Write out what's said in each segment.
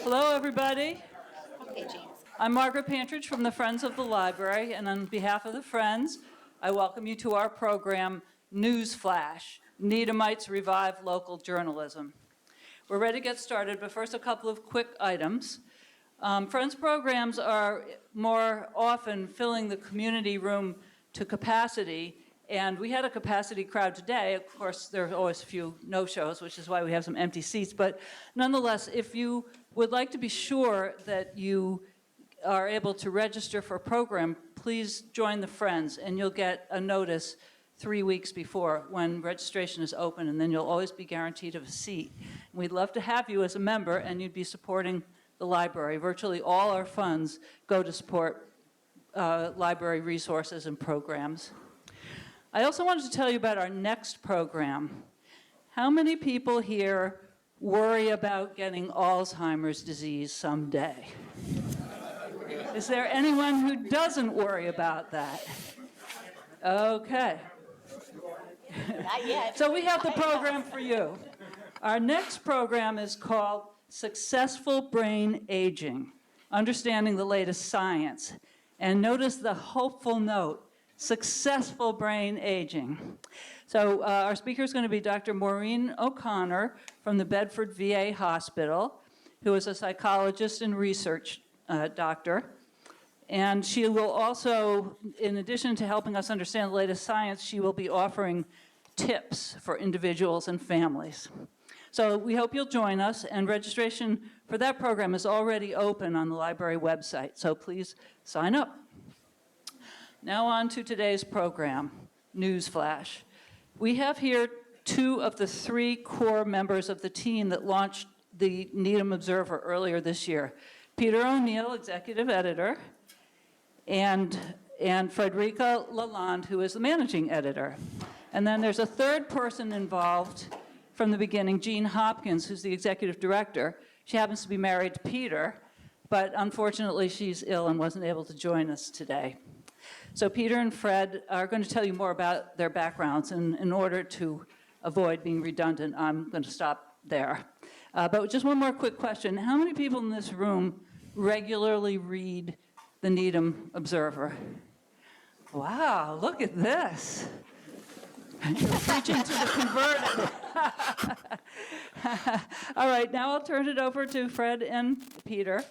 Hello, everybody. Okay, Jeanne. I'm Margaret Pantridge from the Friends of the Library, and on behalf of the Friends, I welcome you to our program, News Flash, Needhamites Revive Local Journalism. We're ready to get started, but first a couple of quick items. Friends programs are more often filling the community room to capacity, and we had a capacity crowd today. Of course, there are always a few no-shows, which is why we have some empty seats, but nonetheless, if you would like to be sure that you are able to register for a program, please join the Friends, and you'll get a notice 3 weeks before when registration is open, and then you'll always be guaranteed a seat. We'd love to have you as a member, and you'd be supporting the library. Virtually all our funds go to support library resources and programs. I also wanted to tell you about our next program. How many people here worry about getting Alzheimer's disease someday? Is there anyone who doesn't worry about that? Okay. Not yet. So we have the program for you. Our next program is called Successful Brain Aging, Understanding the Latest Science. And notice the hopeful note, successful brain aging. So our speaker is going to be Dr. Maureen O'Connor from the Bedford VA Hospital, who is a psychologist and research doctor. And she will also, in addition to helping us understand the latest science, she will be offering tips for individuals and families. So we hope you'll join us, and registration for that program is already open on the library website, so please sign up. Now on to today's program, News Flash. We have here two of the three core members of the team that launched the Needham Observer earlier this year. Peter O'Neill, executive editor, and Frederica Lalonde, who is the managing editor. And then there's a third person involved from the beginning, Jeanne Hopkins, who's the executive director. She happens to be married to Peter, but unfortunately she's ill and wasn't able to join us today. So Peter and Fred are going to tell you more about their backgrounds, and in order to avoid being redundant, I'm going to stop there. But just one more quick question. How many people in this room regularly read the Needham Observer? Wow, look at this. You're preaching to the converted. All right, now I'll turn it over to Fred and Peter,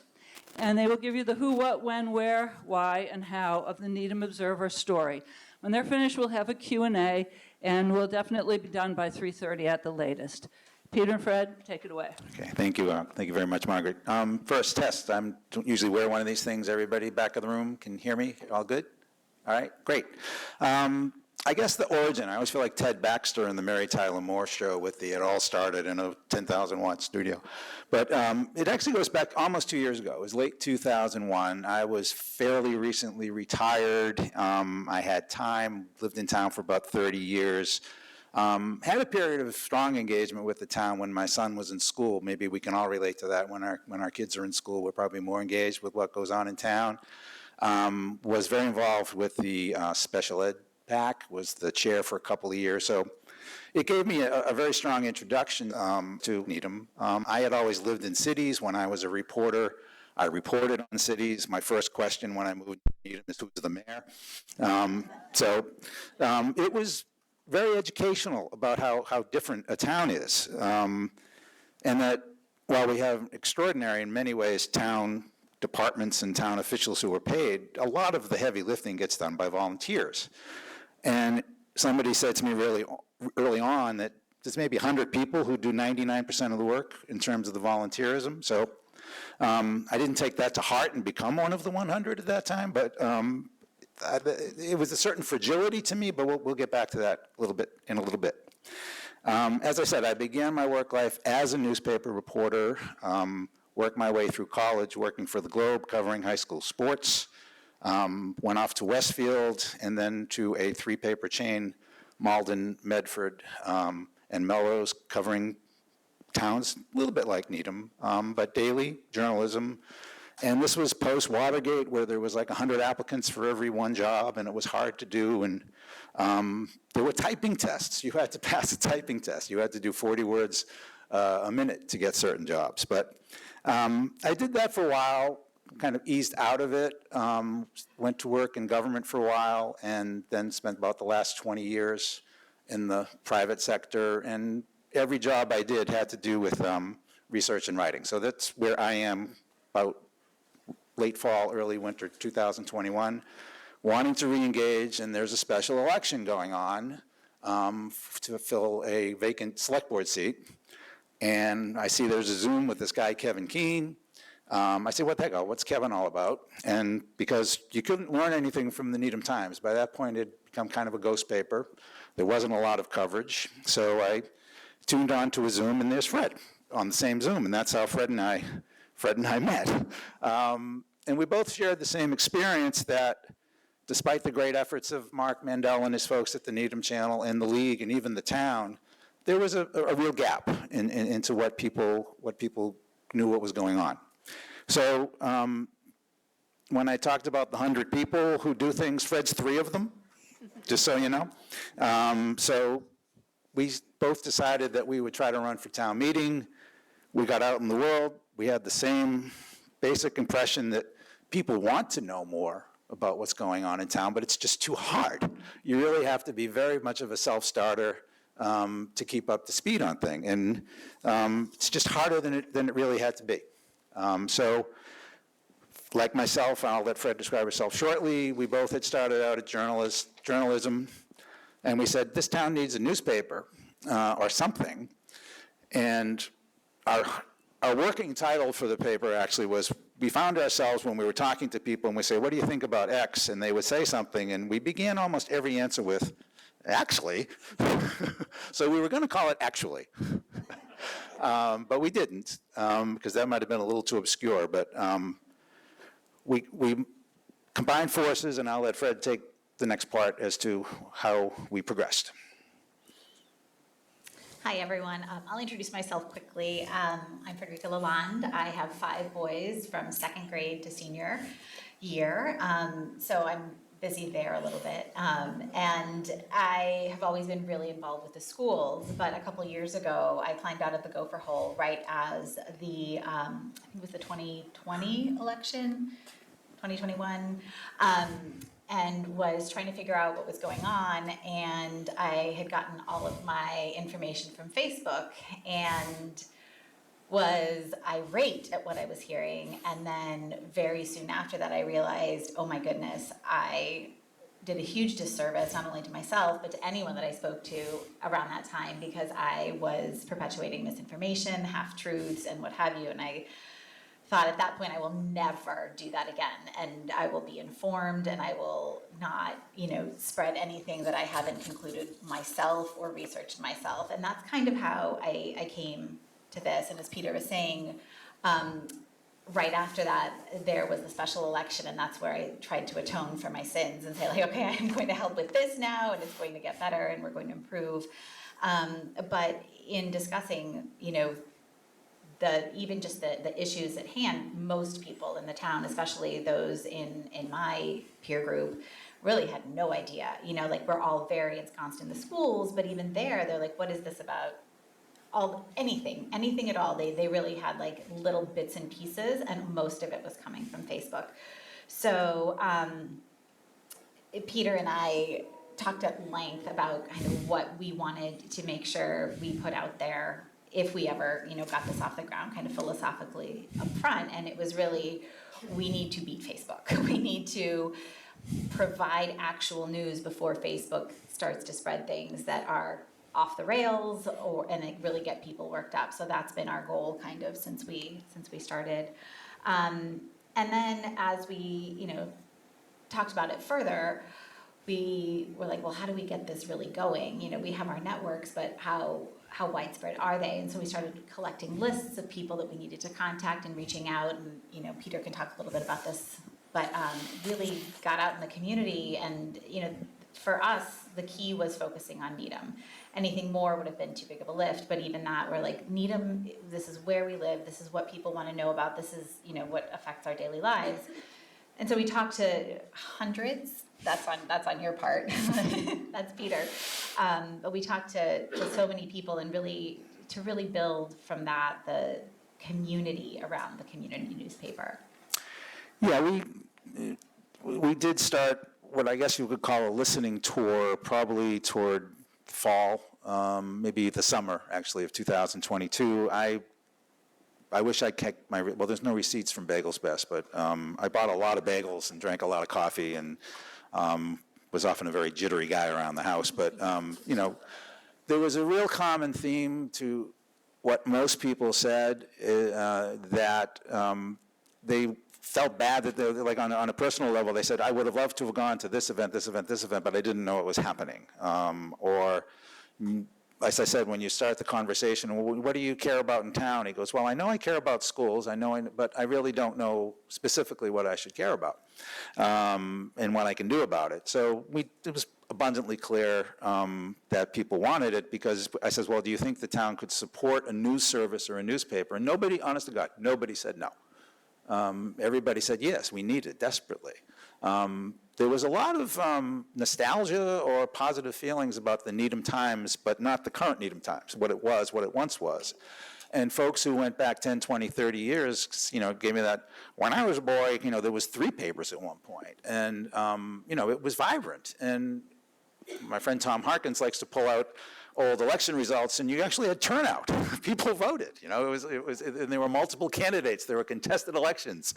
and they will give you the who, what, when, where, why, and how of the Needham Observer story. When they're finished, we'll have a Q&A, and we'll definitely be done by 3:30 at the latest. Peter and Fred, take it away. Okay, thank you. Thank you very much, Margaret. First test, I don't usually wear one of these things. Everybody back of the room can hear me? All good? All right, great. I guess the origin, I always feel like Ted Baxter in the Mary Tyler Moore show with the, it all started in a 10,000 watt studio. But it actually goes back almost 2 years ago. It was late 2001. I was fairly recently retired. I had time, lived in town for about 30 years. Had a period of strong engagement with the town when my son was in school. Maybe we can all relate to that. When our kids are in school, we're probably more engaged with what goes on in town. Was very involved with the special ed PAC, was the chair for a couple of years. So it gave me a very strong introduction to Needham. I had always lived in cities. When I was a reporter, I reported on cities. My first question when I moved to Needham is who's the mayor? It was very educational about how different a town is. And that while we have extraordinary, in many ways, town departments and town officials who are paid, a lot of the heavy lifting gets done by volunteers. And somebody said to me really early on that there's maybe 100 people who do 99% of the work in terms of the volunteerism. So I didn't take that to heart and become one of the 100 at that time, but it was a certain fragility to me, but we'll get back to that in a little bit. As I said, I began my work life as a newspaper reporter, worked my way through college working for the Globe, covering high school sports, went off to Westfield, and then to a three-paper chain, Malden, Medford, and Melrose, covering towns a little bit like Needham, but daily journalism. And this was post-Watergate, where there was like 100 applicants for every one job, and it was hard to do. And there were typing tests. You had to pass a typing test. You had to do 40 words a minute to get certain jobs. But I did that for a while, kind of eased out of it, went to work in government for a while, and then spent about the last 20 years in the private sector. And every job I did had to do with research and writing. So that's where I am about late fall, early winter 2021, wanting to re-engage, and there's a special election going on to fill a vacant select board seat. And I see there's a Zoom with this guy, Kevin Keene. I say, what the heck, what's Kevin all about? And because you couldn't learn anything from the Needham Times. By that point, it had become kind of a ghost paper. There wasn't a lot of coverage. So I tuned on to a Zoom, and there's Fred on the same Zoom. And that's how Fred and I met. And we both shared the same experience that despite the great efforts of Mark Mandel and his folks at the Needham Channel and the League and even the town, there was a real gap into what people knew what was going on. So when I talked about the 100 people who do things, Fred's 3 of them, just so you know. So we both decided that we would try to run for town meeting. We got out in the world. We had the same basic impression that people want to know more about what's going on in town, but it's just too hard. You really have to be very much of a self-starter to keep up to speed on things, and it's just harder than it really had to be. So, like myself, and I'll let Fred describe herself shortly, we both had started out at journalism, and we said, this town needs a newspaper or something, and our working title for the paper actually was, we found ourselves when we were talking to people and we say, what do you think about X? And they would say something, and we began almost every answer with, actually. So we were going to call it Actually. But we didn't, because that might have been a little too obscure. But we combined forces, and I'll let Fred take the next part as to how we progressed. Hi, everyone. I'll introduce myself quickly. I'm Frederica Lalonde. I have 5 boys from 2nd grade to senior year, so I'm busy there a little bit. And I have always been really involved with the schools, but a couple years ago, I climbed out of the gopher hole right as the, I think it was the 2020 election, 2021, and was trying to figure out what was going on, and I had gotten all of my information from Facebook, and was irate at what I was hearing, and then very soon after that I realized, oh my goodness, I did a huge disservice not only to myself but to anyone that I spoke to around that time, because I was perpetuating misinformation, half-truths, and what have you, and I thought at that point I will never do that again, and I will be informed, and I will not, spread anything that I haven't concluded myself or researched myself. And that's kind of how I came to this. And as Peter was saying, right after that, there was the special election, and that's where I tried to atone for my sins and say, like, okay, I'm going to help with this now, and it's going to get better, and we're going to improve. But in discussing, even just the issues at hand, most people in the town, especially those in my peer group, really had no idea. We're all very ensconced in the schools, but even there, they're like, what is this about? Anything at all. They really had like little bits and pieces, and most of it was coming from Facebook. So Peter and I talked at length about kind of what we wanted to make sure we put out there if we ever, got this off the ground, kind of philosophically up front. And it was really, we need to beat Facebook. We need to provide actual news before Facebook starts to spread things that are off the rails, and it really get people worked up. So that's been our goal kind of since we started. And then as we, talked about it further, we were like, well, how do we get this really going? We have our networks, but how widespread are they? And so we started collecting lists of people that we needed to contact and reaching out. And, Peter can talk a little bit about this, but really got out in the community. And, for us, the key was focusing on Needham. anything more would have been too big of a lift. But even that, we're like, Needham, this is where we live. This is what people want to know about. This is, you know, what affects our daily lives. And so we talked to hundreds. That's on your part. That's Peter. But we talked to so many people, and really build from that the community around the community newspaper. Yeah, we did start what I guess you could call a listening tour, probably toward fall, maybe the summer, actually, of 2022. I wish I kept well, there's no receipts from Bagels Best, but I bought a lot of bagels and drank a lot of coffee and was often a very jittery guy around the house. But, you know, there was a real common theme to what most people said, that they felt bad that they're like on a personal level. They said, I would have loved to have gone to this event, but I didn't know it was happening. Or, as I said, when you start the conversation, well, what do you care about in town? He goes, well, I know I care about schools, but I really don't know specifically what I should care about, and what I can do about it. So it was abundantly clear that people wanted it, because I says, well, do you think the town could support a news service or a newspaper? And nobody, honest to God, nobody said no. Everybody said, yes, we need it desperately. There was a lot of nostalgia or positive feelings about the Needham Times, but not the current Needham Times, what it once was. And folks who went back 10, 20, 30 years, you know, gave me that, when I was a boy, you know, there was 3 papers at one point. And, you know, it was vibrant. And my friend Tom Hopkins likes to pull out old election results, and you actually had turnout. People voted, you know, and there were multiple candidates. There were contested elections.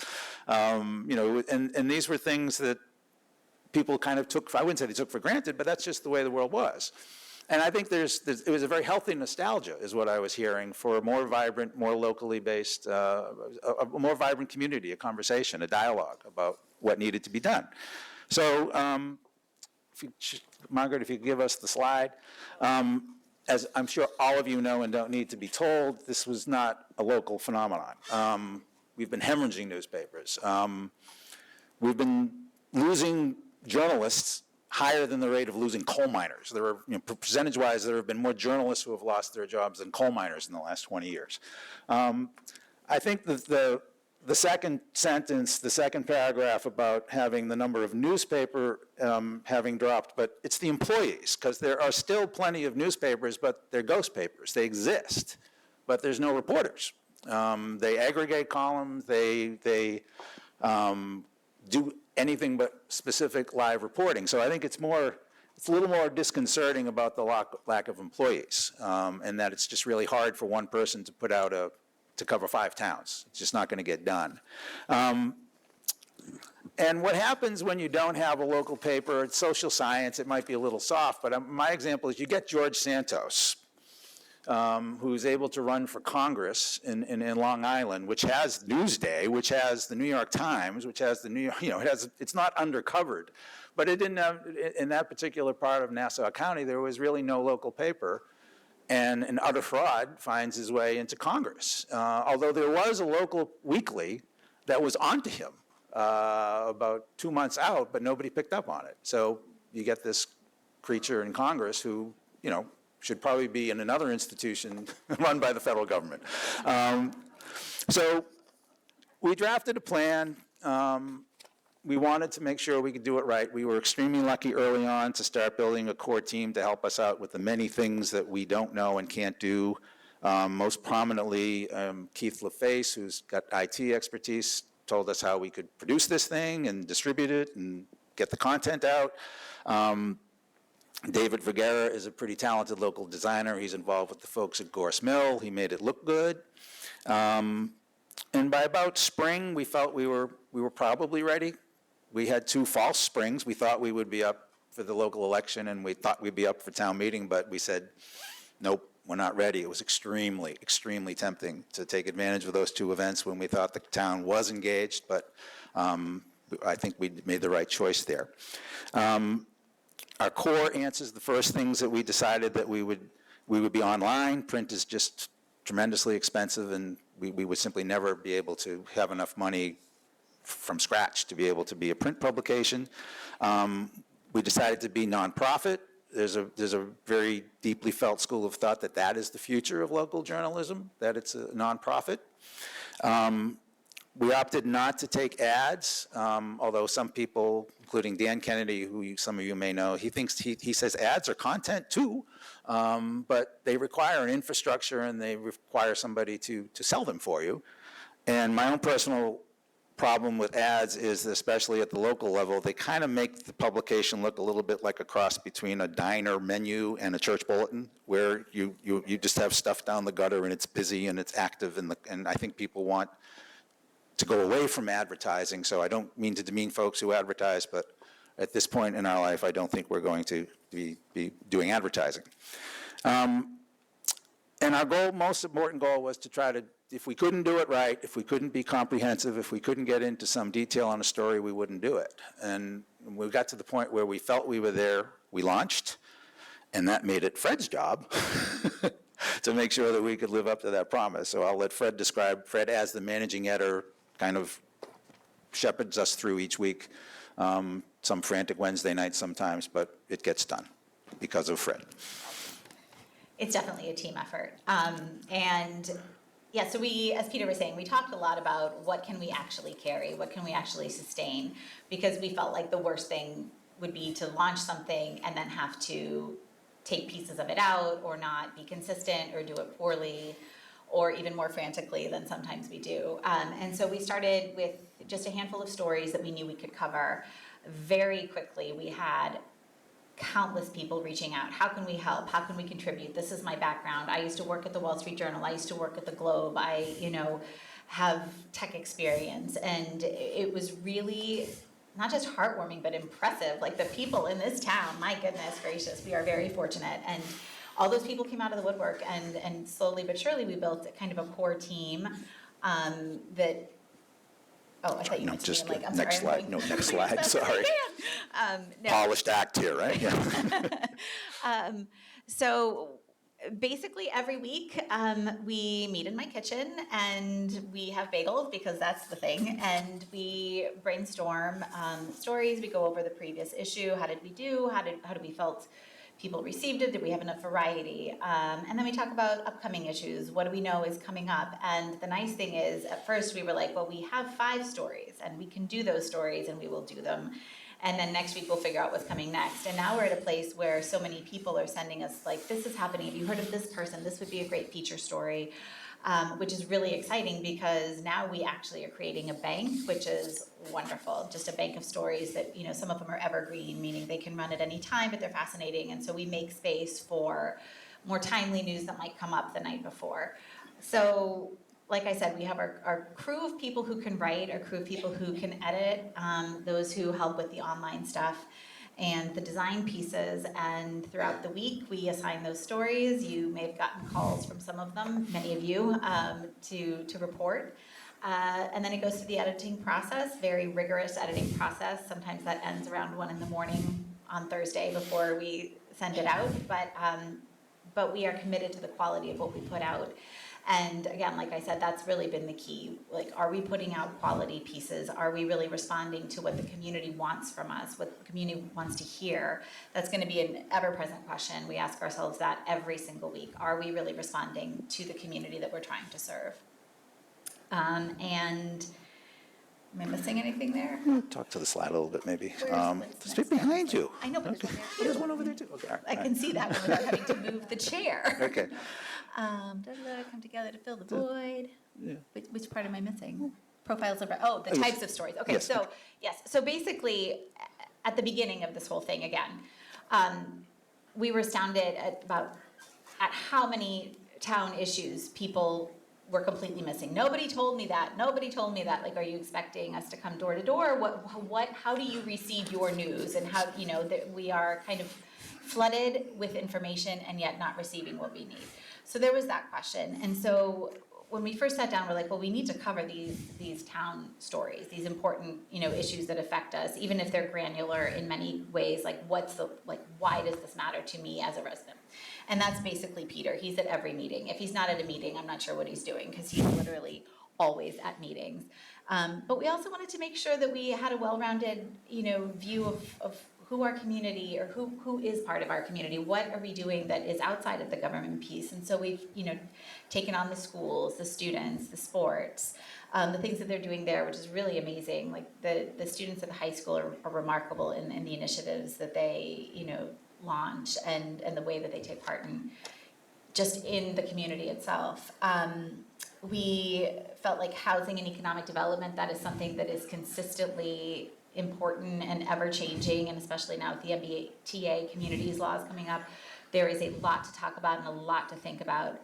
You know, and these were things that people kind of took, I wouldn't say they took for granted, but that's just the way the world was. And I think it was a very healthy nostalgia, is what I was hearing, for a more vibrant, more locally based, a more vibrant community, a conversation, a dialogue about what needed to be done. So, Margaret, if you could give us the slide. As I'm sure all of you know and don't need to be told, this was not a local phenomenon. We've been hemorrhaging newspapers. We've been losing journalists higher than the rate of losing coal miners. There are, you know, percentage-wise, there have been more journalists who have lost their jobs than coal miners in the last 20 years. I think that the second sentence, the second paragraph about having the number of newspaper having dropped, but it's the employees, because there are still plenty of newspapers, but they're ghost papers. They exist, but there's no reporters. They aggregate columns. They do anything but specific live reporting. So I think it's a little more disconcerting about the lack of employees, and that it's just really hard for one person to put out to cover 5 towns. It's just not going to get done. And what happens when you don't have a local paper, it's social science, it might be a little soft, but my example is you get George Santos, who's able to run for Congress in Long Island, which has Newsday, which has the New York Times, which has the New York, you know, it's not undercovered. But it didn't have, in that particular part of Nassau County, there was really no local paper. And an utter fraud finds his way into Congress. Although there was a local weekly that was onto him about 2 months out, but nobody picked up on it. So you get this creature in Congress who, you know, should probably be in another institution run by the federal government. So we drafted a plan. We wanted to make sure we could do it right. We were extremely lucky early on to start building a core team to help us out with the many things that we don't know and can't do. Most prominently, Keith LaFace, who's got IT expertise, told us how we could produce this thing and distribute it and get the content out. David Vergara is a pretty talented local designer. He's involved with the folks at Gorse Mill. He made it look good. And by about spring, we felt we were probably ready. We had 2 false springs. We thought we would be up for the local election, and we thought we'd be up for town meeting, but we said, nope, we're not ready. It was extremely, extremely tempting to take advantage of those 2 events when we thought the town was engaged, but I think we made the right choice there. Our core answers the first things that we decided that we would be online. Print is just tremendously expensive, and we would simply never be able to have enough money from scratch to be able to be a print publication. We decided to be nonprofit. there's a very deeply felt school of thought that that is the future of local journalism, that it's a nonprofit. We opted not to take ads, although some people, including Dan Kennedy, who some of you may know, he says ads are content too, but they require an infrastructure and they require somebody to sell them for you. And my own personal problem with ads is, especially at the local level, they kind of make the publication look a little bit like a cross between a diner menu and a church bulletin, where you just have stuff down the gutter and it's busy and it's active, and I think people want to go away from advertising. So I don't mean to demean folks who advertise, but at this point in our life, I don't think we're going to be doing advertising. And our most important goal was to try to, if we couldn't do it right, if we couldn't be comprehensive, if we couldn't get into some detail on a story, we wouldn't do it. And we got to the point where we felt we were there, we launched, and that made it Fred's job to make sure that we could live up to that promise. So I'll let Fred describe. Fred, as the managing editor, kind of shepherds us through each week, some frantic Wednesday nights sometimes, but it gets done because of Fred. It's definitely a team effort. And yeah, so we, as Peter was saying, we talked a lot about what can we actually carry, what can we actually sustain, because we felt like the worst thing would be to launch something and then have to take pieces of it out or not be consistent or do it poorly or even more frantically than sometimes we do. And so we started with just a handful of stories that we knew we could cover. Very quickly, we had countless people reaching out. How can we help? How can we contribute? This is my background. I used to work at the Wall Street Journal. I used to work at the Globe. I, have tech experience. And it was really not just heartwarming, but impressive. Like, the people in this town, my goodness gracious, we are very fortunate. And all those people came out of the woodwork, and slowly but surely we built kind of a core team that. Oh, I thought you meant just to be like, I'm next sorry. slide. No, next slide. Sorry. No. Polished act here, right? Yeah. So basically every week we meet in my kitchen and we have bagels because that's the thing, and we brainstorm stories. We go over the previous issue. How did we do? How do we felt people received it? Did we have enough variety? And then we talk about upcoming issues. What do we know is coming up? And the nice thing is, at first we were like, well, we have 5 stories and we can do those stories and we will do them. And then next week we'll figure out what's coming next. And now we're at a place where so many people are sending us like, this is happening. Have you heard of this person? This would be a great feature story. Which is really exciting because now we actually are creating a bank, which is wonderful. Just a bank of stories that, some of them are evergreen, meaning they can run at any time, but they're fascinating. And so we make space for more timely news that might come up the night before. So, like I said, we have our crew of people who can write, our crew of people who can edit, those who help with the online stuff and the design pieces, and throughout the week we assign those stories. You may have gotten calls from some of them, many of you, to report. And then it goes through the editing process, very rigorous editing process. Sometimes that ends around 1 a.m. on Thursday before we send it out, but we are committed to the quality of what we put out. And again, like I said, that's really been the key. Like, are we putting out quality pieces? Are we really responding to what the community wants from us, what the community wants to hear? That's going to be an ever-present question. We ask ourselves that every single week. Are we really responding to the community that we're trying to serve? And am I missing anything there? Talk to the slide a little bit, maybe. Where's It's right behind you. I know, but there's one there too. There's one over there, too. Okay, all right, I can see that one without having to move the chair. Okay. Come together to fill the void. Yeah. Which part am I missing? Profiles of, the types of stories. Okay, Yes. so, yes, so basically, at the beginning of this whole thing again, we were astounded at how many town issues people were completely missing. Nobody told me that. Like, are you expecting us to come door to door? How do you receive your news? And how, that we are kind of flooded with information and yet not receiving what we need. So there was that question. And so when we first sat down, we're like, well, we need to cover these town stories, these important, issues that affect us, even if they're granular in many ways. Like, why does this matter to me as a resident? And that's basically Peter. He's at every meeting. If he's not at a meeting, I'm not sure what he's doing, because he's literally always at meetings. But we also wanted to make sure that we had a well-rounded, view of who our community, or who is part of our community, what are we doing that is outside of the government piece. And so we've, taken on the schools, the students, the sports, the things that they're doing there, which is really amazing. Like the students at the high school are remarkable in the initiatives that they, launch and the way that they take part in just in the community itself. We felt like housing and economic development, that is something that is consistently important and ever-changing, and especially now with the MBTA communities laws coming up, there is a lot to talk about and a lot to think about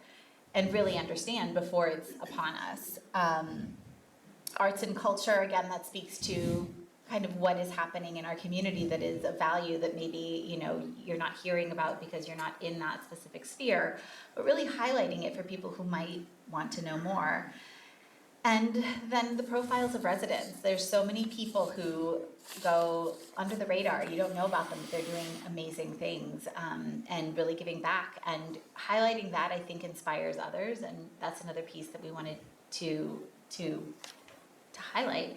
and really understand before it's upon us. Arts and culture, again, that speaks to kind of what is happening in our community that is of value that maybe, you're not hearing about because you're not in that specific sphere, but really highlighting it for people who might want to know more. And then the profiles of residents. There's so many people who go under the radar. You don't know about them, but they're doing amazing things and really giving back. And highlighting that, I think, inspires others. And that's another piece that we wanted to highlight.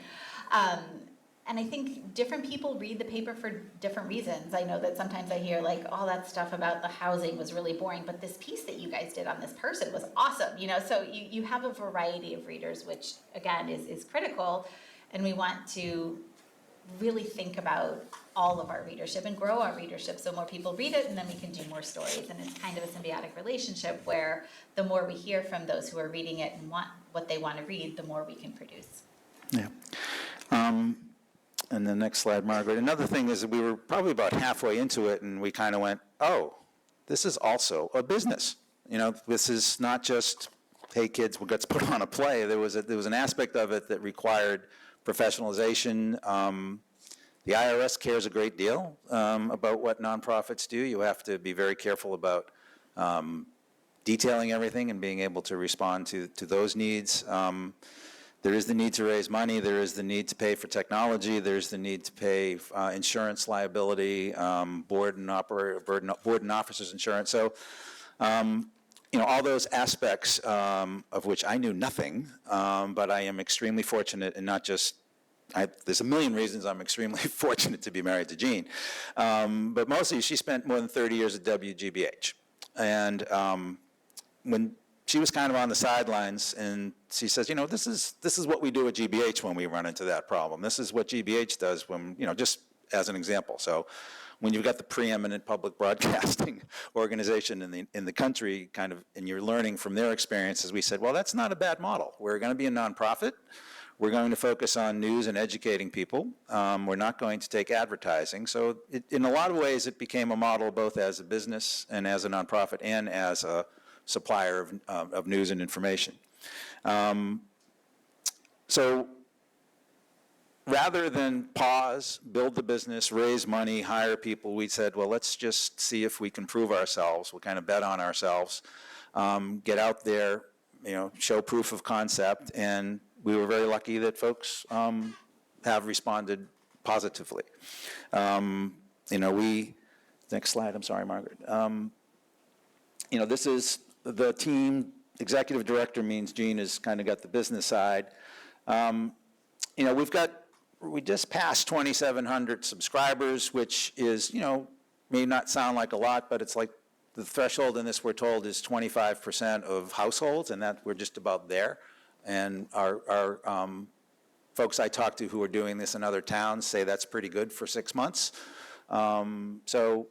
And I think different people read the paper for different reasons. I know that sometimes I hear like, all that stuff about the housing was really boring, but this piece that you guys did on this person was awesome, so you have a variety of readers, which again is critical, and we want to really think about all of our readership and grow our readership so more people read it, and then we can do more stories. And it's kind of a symbiotic relationship where the more we hear from those who are reading it and want what they want to read, the more we can produce. Yeah. And the next slide, Margaret. Another thing is that we were probably about halfway into it, and we kind of went, oh, this is also a business. This is not just, hey, kids, let's put on a play. There was an aspect of it that required professionalization. The IRS cares a great deal about what nonprofits do. You have to be very careful about detailing everything and being able to respond to those needs. There is the need to raise money. There is the need to pay for technology. There's the need to pay insurance liability, board and officers insurance. So, all those aspects of which I knew nothing, but I am extremely fortunate, and not just, there's a million reasons I'm extremely fortunate to be married to Jeanne. But mostly she spent more than 30 years at WGBH. And when she was kind of on the sidelines, and she says, this is what we do at GBH when we run into that problem. This is what GBH does when, just as an example. So when you've got the preeminent public broadcasting organization in the country, kind of, and you're learning from their experiences, we said, well, that's not a bad model. We're going to be a nonprofit. We're going to focus on news and educating people. We're not going to take advertising. So in a lot of ways, it became a model both as a business and as a nonprofit and as a supplier of news and information. So rather than pause, build the business, raise money, hire people, we said, well, let's just see if we can prove ourselves. We'll kind of bet on ourselves, get out there, show proof of concept, and we were very lucky that folks have responded positively. Next slide, I'm sorry, Margaret. This is the team. Executive director means Jeanne has kind of got the business side. We just passed 2,700 subscribers, which is, may not sound like a lot, but it's like the threshold in this, we're told, is 25% of households, and that we're just about there. And our folks I talk to who are doing this in other towns say that's pretty good for 6 months. So,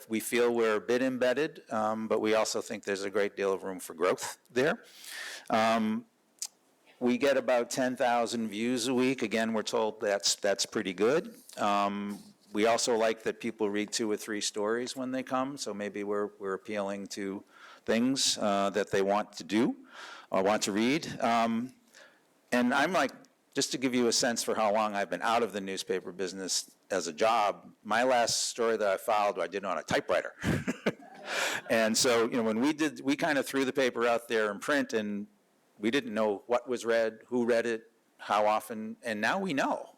we feel we're a bit embedded, but we also think there's a great deal of room for growth there. We get about 10,000 views a week. Again, we're told that's pretty good. We also like that people read 2 or 3 stories when they come, so maybe we're appealing to things that they want to do or want to read. And I'm like, just to give you a sense for how long I've been out of the newspaper business as a job, my last story that I filed, I did on a typewriter. And so, when we kind of threw the paper out there in print, and we didn't know what was read, who read it, how often, and now we know.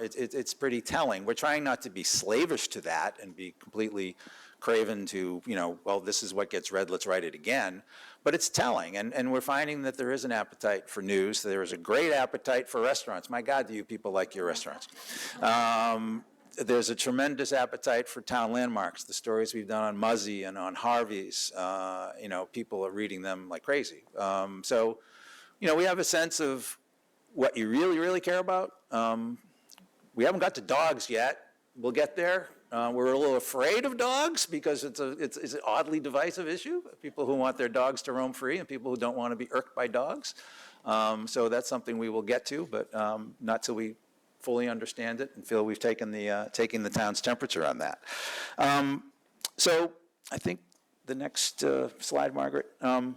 It's pretty telling. We're trying not to be slavish to that and be completely craven to, well, this is what gets read, let's write it again. But it's telling, and we're finding that there is an appetite for news. There is a great appetite for restaurants. My God, do you people like your restaurants? there's a tremendous appetite for town landmarks. The stories we've done on Muzzy and on Harvey's, people are reading them like crazy. So, we have a sense of what you really, really care about. We haven't got to dogs yet. We'll get there. We're a little afraid of dogs because it's an oddly divisive issue. People who want their dogs to roam free and people who don't want to be irked by dogs. So that's something we will get to, but not till we fully understand it and feel we've taken the town's temperature on that. So I think the next slide, Margaret. The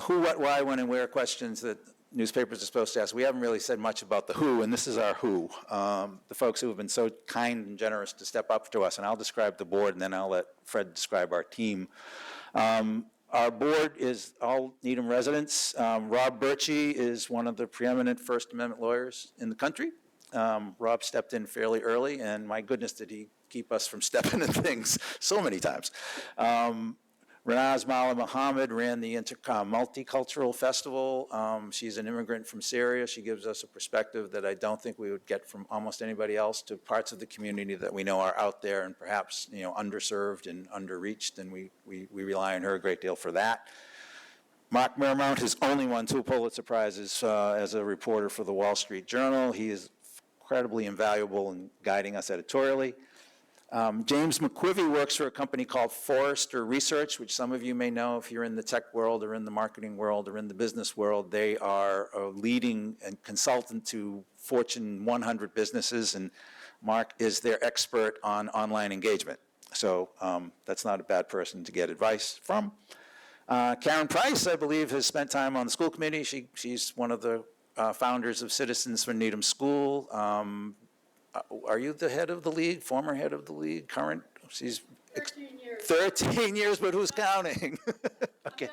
who, what, why, when, and where questions that newspapers are supposed to ask. We haven't really said much about the who, and this is our who. The folks who have been so kind and generous to step up to us, and I'll describe the board, and then I'll let Fred describe our team. Our board is all Needham residents. Rob Birchie is one of the preeminent First Amendment lawyers in the country. Rob stepped in fairly early, and my goodness, did he keep us from stepping in things so many times. Renaz Mala Muhammad ran the Multicultural Festival. She's an immigrant from Syria. She gives us a perspective that I don't think we would get from almost anybody else to parts of the community that we know are out there and perhaps underserved and underreached, and we rely on her a great deal for that. Mark Miramount has only won 2 Pulitzer Prizes as a reporter for the Wall Street Journal. He is incredibly invaluable in guiding us editorially. James McQuivey works for a company called Forrester Research, which some of you may know if you're in the tech world or in the marketing world or in the business world. They are a leading consultant to Fortune 100 businesses, and Mark is their expert on online engagement. So that's not a bad person to get advice from. Karen Price, I believe, has spent time on the school committee. She's one of the founders of Citizens for Needham School. Are you the head of the league, former head of the league, current? She's 13 years. 13 years, but who's counting? Okay,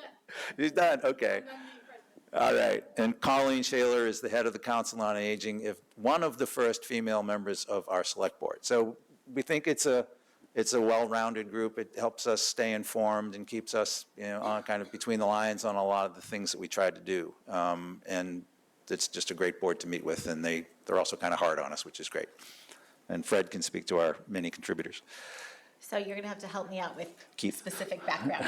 he's done, okay. All right, and Colleen Saylor is the head of the Council on Aging, one of the first female members of our select board. So we think it's a well-rounded group. It helps us stay informed and keeps us, on kind of between the lines on a lot of the things that we try to do. And it's just a great board to meet with, and they're also kind of hard on us, which is great. And Fred can speak to our many contributors. So you're going to have to help me out with Keith. specific background.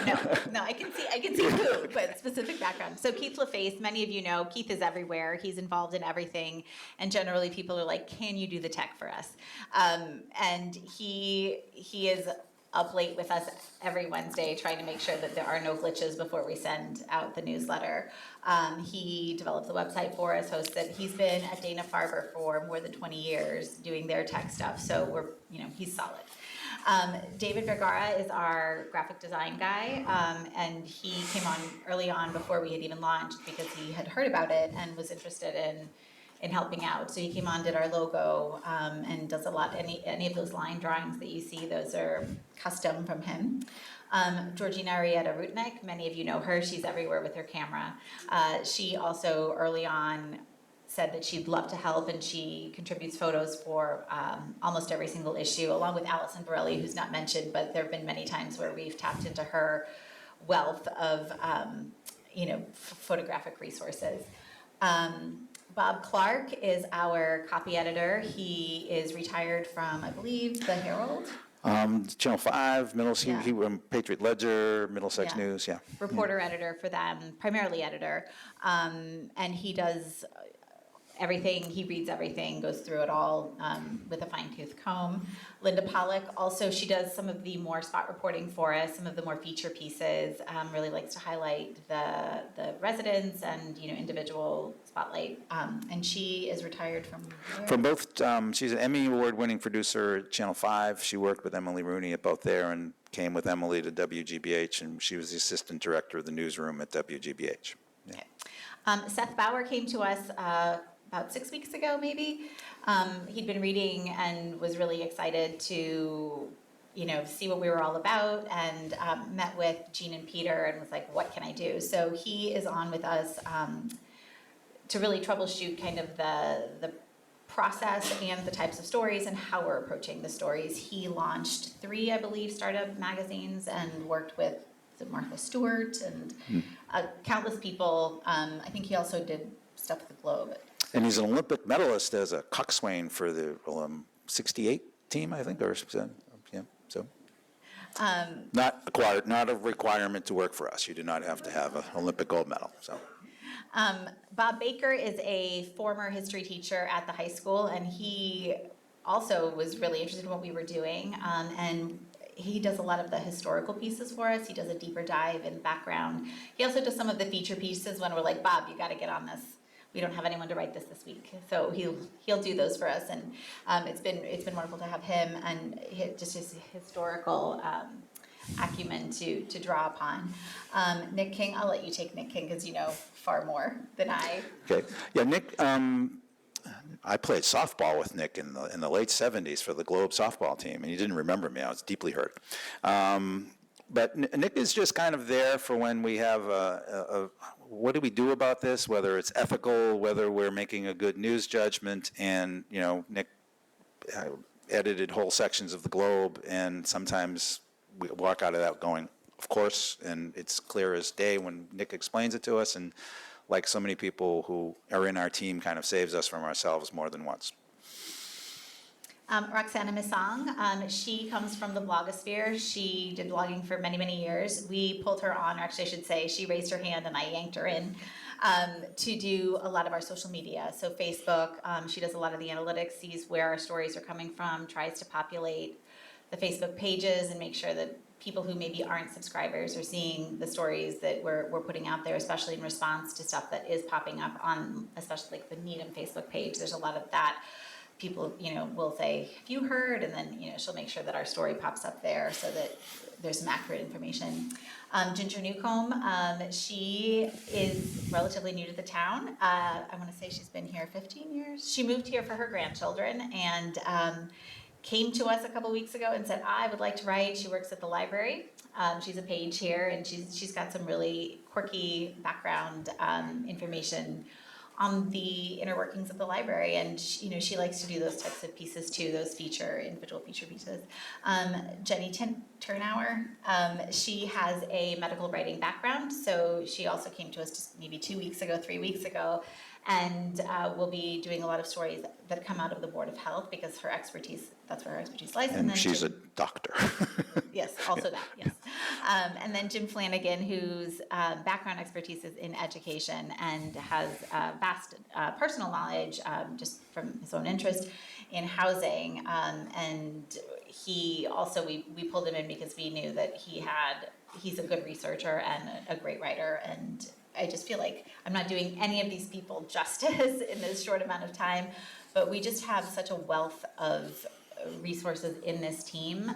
No, I can see who, but specific background. So Keith LaFace, many of you know, Keith is everywhere. He's involved in everything, and generally people are like, "Can you do the tech for us?" And he is up late with us every Wednesday trying to make sure that there are no glitches before we send out the newsletter. He developed the website for us, hosts it. He's been at Dana-Farber for more than 20 years doing their tech stuff, so he's solid. David Vergara is our graphic design guy, and he came on early on before we had even launched because he had heard about it and was interested in helping out. So he came on, did our logo, and does a lot. Any of those line drawings that you see, those are custom from him. Georgina Arietta Rutnick, many of you know her. She's everywhere with her camera. She also early on said that she'd love to help, and she contributes photos for almost every single issue, along with Allison Borelli, who's not mentioned, but there have been many times where we've tapped into her wealth of photographic resources. Bob Clark is our copy editor. He is retired from, I believe, the Herald. Channel 5, Yeah. he Patriot Ledger, Middlesex Yeah. News, yeah. Reporter editor for them, primarily editor. And he does everything, he reads everything, goes through it all with a fine-tooth comb. Linda Pollock, also, she does some of the more spot reporting for us, some of the more feature pieces, really likes to highlight the residents and, individual spotlight. And she is retired from where? From both, she's an Emmy Award-winning producer at Channel 5. She worked with Emily Rooney at both there and came with Emily to WGBH, and she was the assistant director of the newsroom at WGBH. Yeah. Okay. Seth Bauer came to us about 6 weeks ago, maybe. He'd been reading and was really excited to, see what we were all about, and met with Jeanne and Peter and was like, what can I do? So he is on with us to really troubleshoot kind of the process and the types of stories and how we're approaching the stories. He launched 3, I believe, startup magazines and worked with Martha Stewart and countless people. I think he also did stuff with the Globe. And he's an Olympic medalist as a coxswain for the 68 team, I think, or yeah, so. Not a requirement to work for us. You do not have to have an Olympic gold medal, so. Bob Baker is a former history teacher at the high school, and he also was really interested in what we were doing. And he does a lot of the historical pieces for us. He does a deeper dive in background. He also does some of the feature pieces when we're like, Bob, you got to get on this. We don't have anyone to write this week, so he'll do those for us. And it's been wonderful to have him and just his historical acumen to draw upon. Nick King, I'll let you take Nick King because you know far more than I. Okay, yeah, Nick, I played softball with Nick in the late 70s for the Globe softball team, and he didn't remember me. I was deeply hurt. But Nick is just kind of there for when we have what do we do about this, whether it's ethical, whether we're making a good news judgment, and, you know, Nick edited whole sections of the Globe, and sometimes we walk out of that going, of course, and it's clear as day when Nick explains it to us, and like so many people who are in our team, kind of saves us from ourselves more than once. Roxana Misang, she comes from the blogosphere. She did blogging for many, many years. We pulled her on, or actually I should say, she raised her hand and I yanked her in to do a lot of our social media. So Facebook, she does a lot of the analytics, sees where our stories are coming from, tries to populate the Facebook pages and make sure that people who maybe aren't subscribers are seeing the stories that we're putting out there, especially in response to stuff that is popping up on, especially like the Needham Facebook page. There's a lot of that. People, you know, will say, have you heard? And then, you know, she'll make sure that our story pops up there so that there's some accurate information. Ginger Newcomb, she is relatively new to the town. I want to say she's been here 15 years. She moved here for her grandchildren and came to us a couple weeks ago and said, I would like to write. She works at the library. She's a page here, and she's got some really quirky background information on the inner workings of the library, and you know, she likes to do those types of pieces too, those individual feature pieces. Jenny Turnauer, she has a medical writing background, so she also came to us just maybe 3 weeks ago, and will be doing a lot of stories that come out of the Board of Health because her expertise, that's where her expertise lies. And she's a doctor. Yes, also that, yes. And then Jim Flanagan, whose background expertise is in education and has vast personal knowledge just from his own interest in housing. And he also, we pulled him in because we knew that he's a good researcher and a great writer. And I just feel like I'm not doing any of these people justice in this short amount of time, but we just have such a wealth of resources in this team,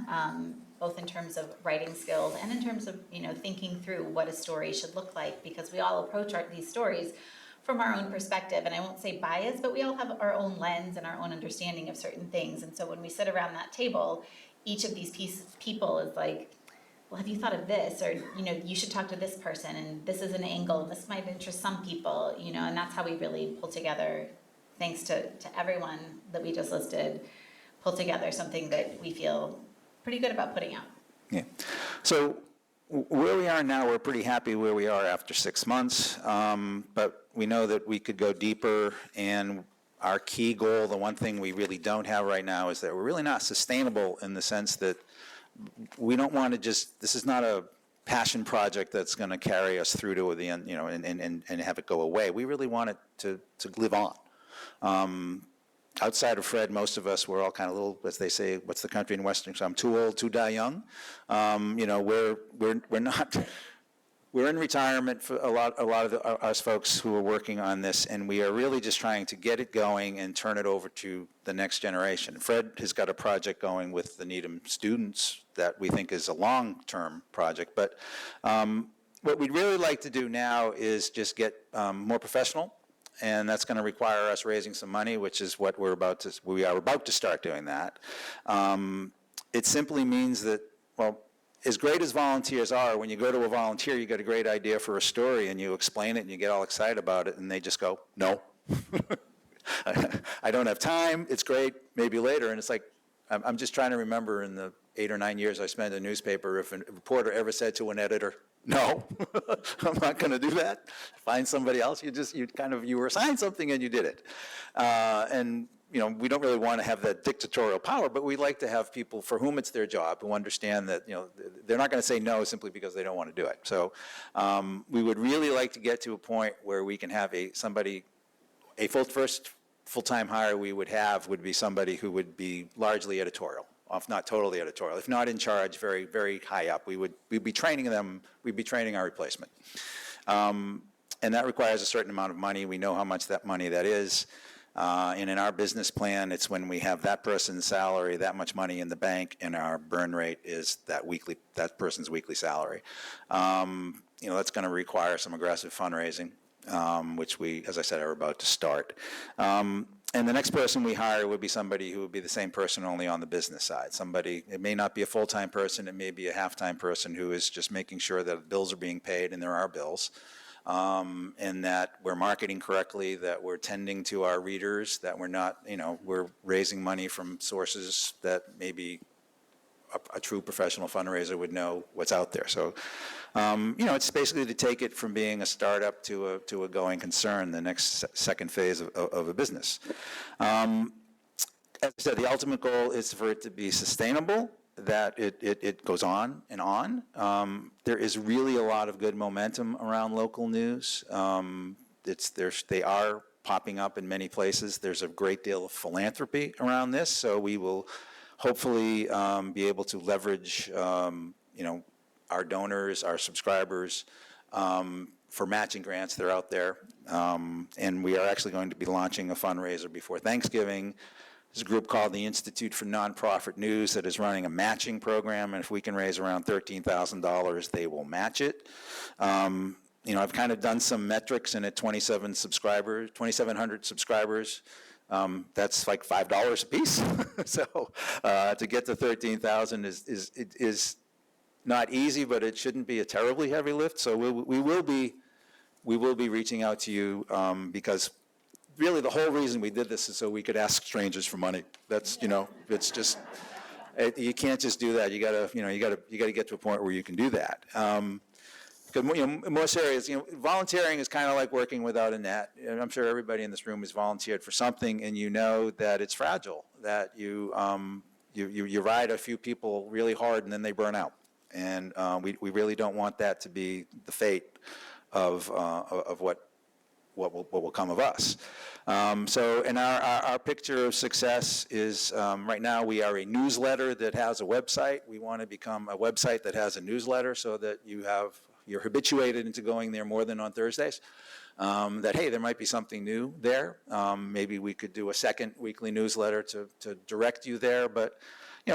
both in terms of writing skills and in terms of, you know, thinking through what a story should look like, because we all approach these stories from our own perspective, and I won't say bias, but we all have our own lens and our own understanding of certain things. And so when we sit around that table, each of these people is like, well, have you thought of this? Or, you know, you should talk to this person, and this is an angle, and this might interest some people, you know, and that's how we really pull together, thanks to everyone that we just listed, pull together something that we feel pretty good about putting out. Yeah. So where we are now, we're pretty happy where we are after 6 months, but we know that we could go deeper, and our key goal, the one thing we really don't have right now, is that we're really not sustainable in the sense that we don't want to just, this is not a passion project that's going to carry us through to the end, you know, and have it go away. We really want it to live on. Outside of Fred, most of us, we're all kind of little, as they say, what's the country in Western? So I'm too old to die young. You know, we're not, we're in retirement for a lot of us folks who are working on this, and we are really just trying to get it going and turn it over to the next generation. Fred has got a project going with the Needham students that we think is a long-term project, but what we'd really like to do now is just get more professional, and that's going to require us raising some money, which is what we are about to start doing that. It simply means that, well, as great as volunteers are, when you go to a volunteer, you get a great idea for a story, and you explain it, and you get all excited about it, and they just go, no. I don't have time, it's great, maybe later. And it's like, I'm just trying to remember in the 8 or 9 years I spent in a newspaper, if a reporter ever said to an editor, no, I'm not going to do that, find somebody else, you were assigned something and you did it. And we don't really want to have that dictatorial power, but we like to have people for whom it's their job, who understand that, they're not going to say no simply because they don't want to do it. So we would really like to get to a point where we can have first full-time hire we would be somebody who would be largely editorial, if not totally editorial, if not in charge, very, very high up. We'd be training them, we'd be training our replacement. And that requires a certain amount of money. We know how much that money that is. And in our business plan, it's when we have that person's salary, that much money in the bank, and our burn rate is that person's weekly salary. That's going to require some aggressive fundraising, which we, as I said, are about to start. And the next person we hire would be somebody who would be the same person, only on the business side. It may not be a full-time person, it may be a half-time person who is just making sure that bills are being paid, and there are bills. And that we're marketing correctly, that we're tending to our readers, that we're not, we're raising money from sources that maybe a true professional fundraiser would know what's out there. So, it's basically to take it from being a startup to a going concern, the next second phase of a business. As I said, the ultimate goal is for it to be sustainable, that it goes on and on. There is really a lot of good momentum around local news. They are popping up in many places. There's a great deal of philanthropy around this, so we will hopefully be able to leverage our donors, our subscribers, for matching grants that are out there. And we are actually going to be launching a fundraiser before Thanksgiving. There's a group called the Institute for Nonprofit News that is running a matching program, and if we can raise around $13,000, they will match it. I've kind of done some metrics, and at 2,700 subscribers, that's like $5 a piece. So to get to 13,000 is not easy, but it shouldn't be a terribly heavy lift. So we will be reaching out to you because really the whole reason we did this is so we could ask strangers for money. That's, it's just, you can't just do that. You gotta get to a point where you can do that. Because more serious, volunteering is kind of like working without a net. And I'm sure everybody in this room has volunteered for something, and you know that it's fragile. That you ride a few people really hard, and then they burn out. And we really don't want that to be the fate of what will come of us. So, and our picture of success is, right now we are a newsletter that has a website. We want to become a website that has a newsletter so that you're habituated into going there more than on Thursdays. That, hey, there might be something new there. Maybe we could do a second weekly newsletter to direct you there. But,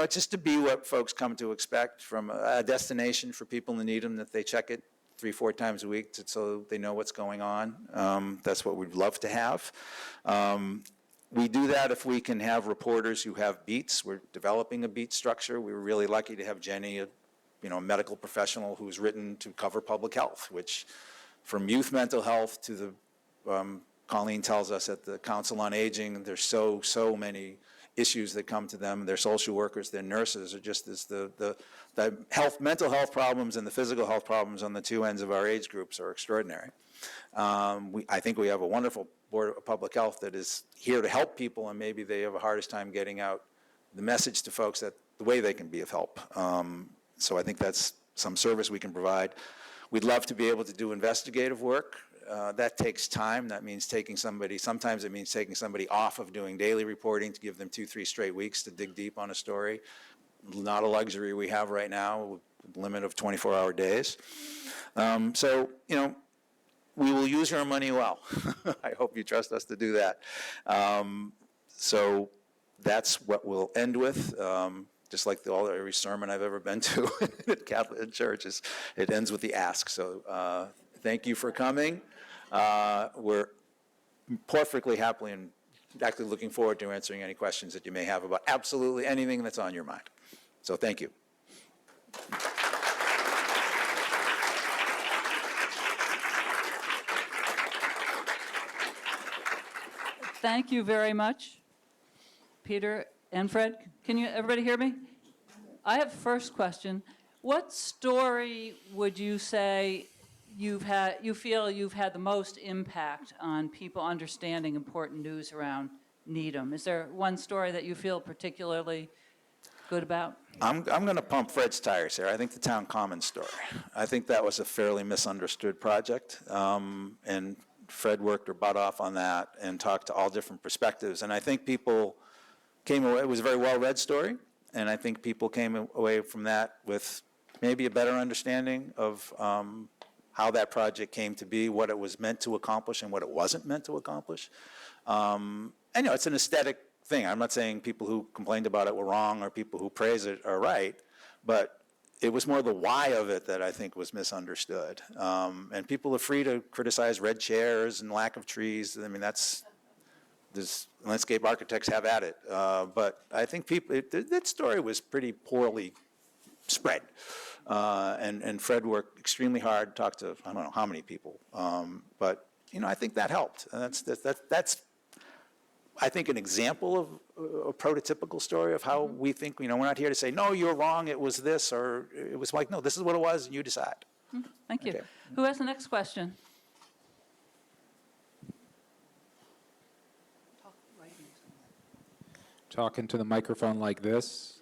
just to be what folks come to expect from a destination for people in Needham, that they check it 3-4 times a week so they know what's going on. That's what we'd love to have. We do that if we can have reporters who have beats. We're developing a beat structure. We were really lucky to have Jeanne, a medical professional who's written to cover public health, which from youth mental health to the, Colleen tells us at the Council on Aging, there's so many issues that come to them. Their social workers, their nurses are just as the mental health problems and the physical health problems on the two ends of our age groups are extraordinary. I think we have a wonderful Board of Public Health that is here to help people, and maybe they have a hardest time getting out the message to folks that the way they can be of help. So I think that's some service we can provide. We'd love to be able to do investigative work. That takes time. That means sometimes it means taking somebody off of doing daily reporting to give them 2-3 straight weeks to dig deep on a story. Not a luxury we have right now, with a limit of 24-hour days. So, we will use your money well. I hope you trust us to do that. So that's what we'll end with. Just like every sermon I've ever been to at Catholic churches, it ends with the ask. So thank you for coming. We're perfectly happily and actually looking forward to answering any questions that you may have about absolutely anything that's on your mind. So thank you. Thank you very much, Peter and Fred. Can everybody hear me? I have first question. What story would you say you feel you've had the most impact on people understanding important news around Needham? Is there one story that you feel particularly good about? I'm going to pump Fred's tires here. I think the town commons story. I think that was a fairly misunderstood project, and Fred worked her butt off on that and talked to all different perspectives. And I think people came away, it was a very well-read story, and I think people came away from that with maybe a better understanding of how that project came to be, what it was meant to accomplish and what it wasn't meant to accomplish. And, you know, it's an aesthetic thing. I'm not saying people who complained about it were wrong or people who praise it are right, but it was more the why of it that I think was misunderstood. And people are free to criticize red chairs and lack of trees. I mean, this landscape architects have at it. But I think that story was pretty poorly spread. And Fred worked extremely hard, talked to I don't know how many people. But, you know, I think that helped. And that's I think, an example of a prototypical story of how we think, you know, we're not here to say, no, you're wrong, it was this, or it was like, no, this is what it was, and you decide. Thank you. Okay. Who has the next question? Talking to the microphone like this.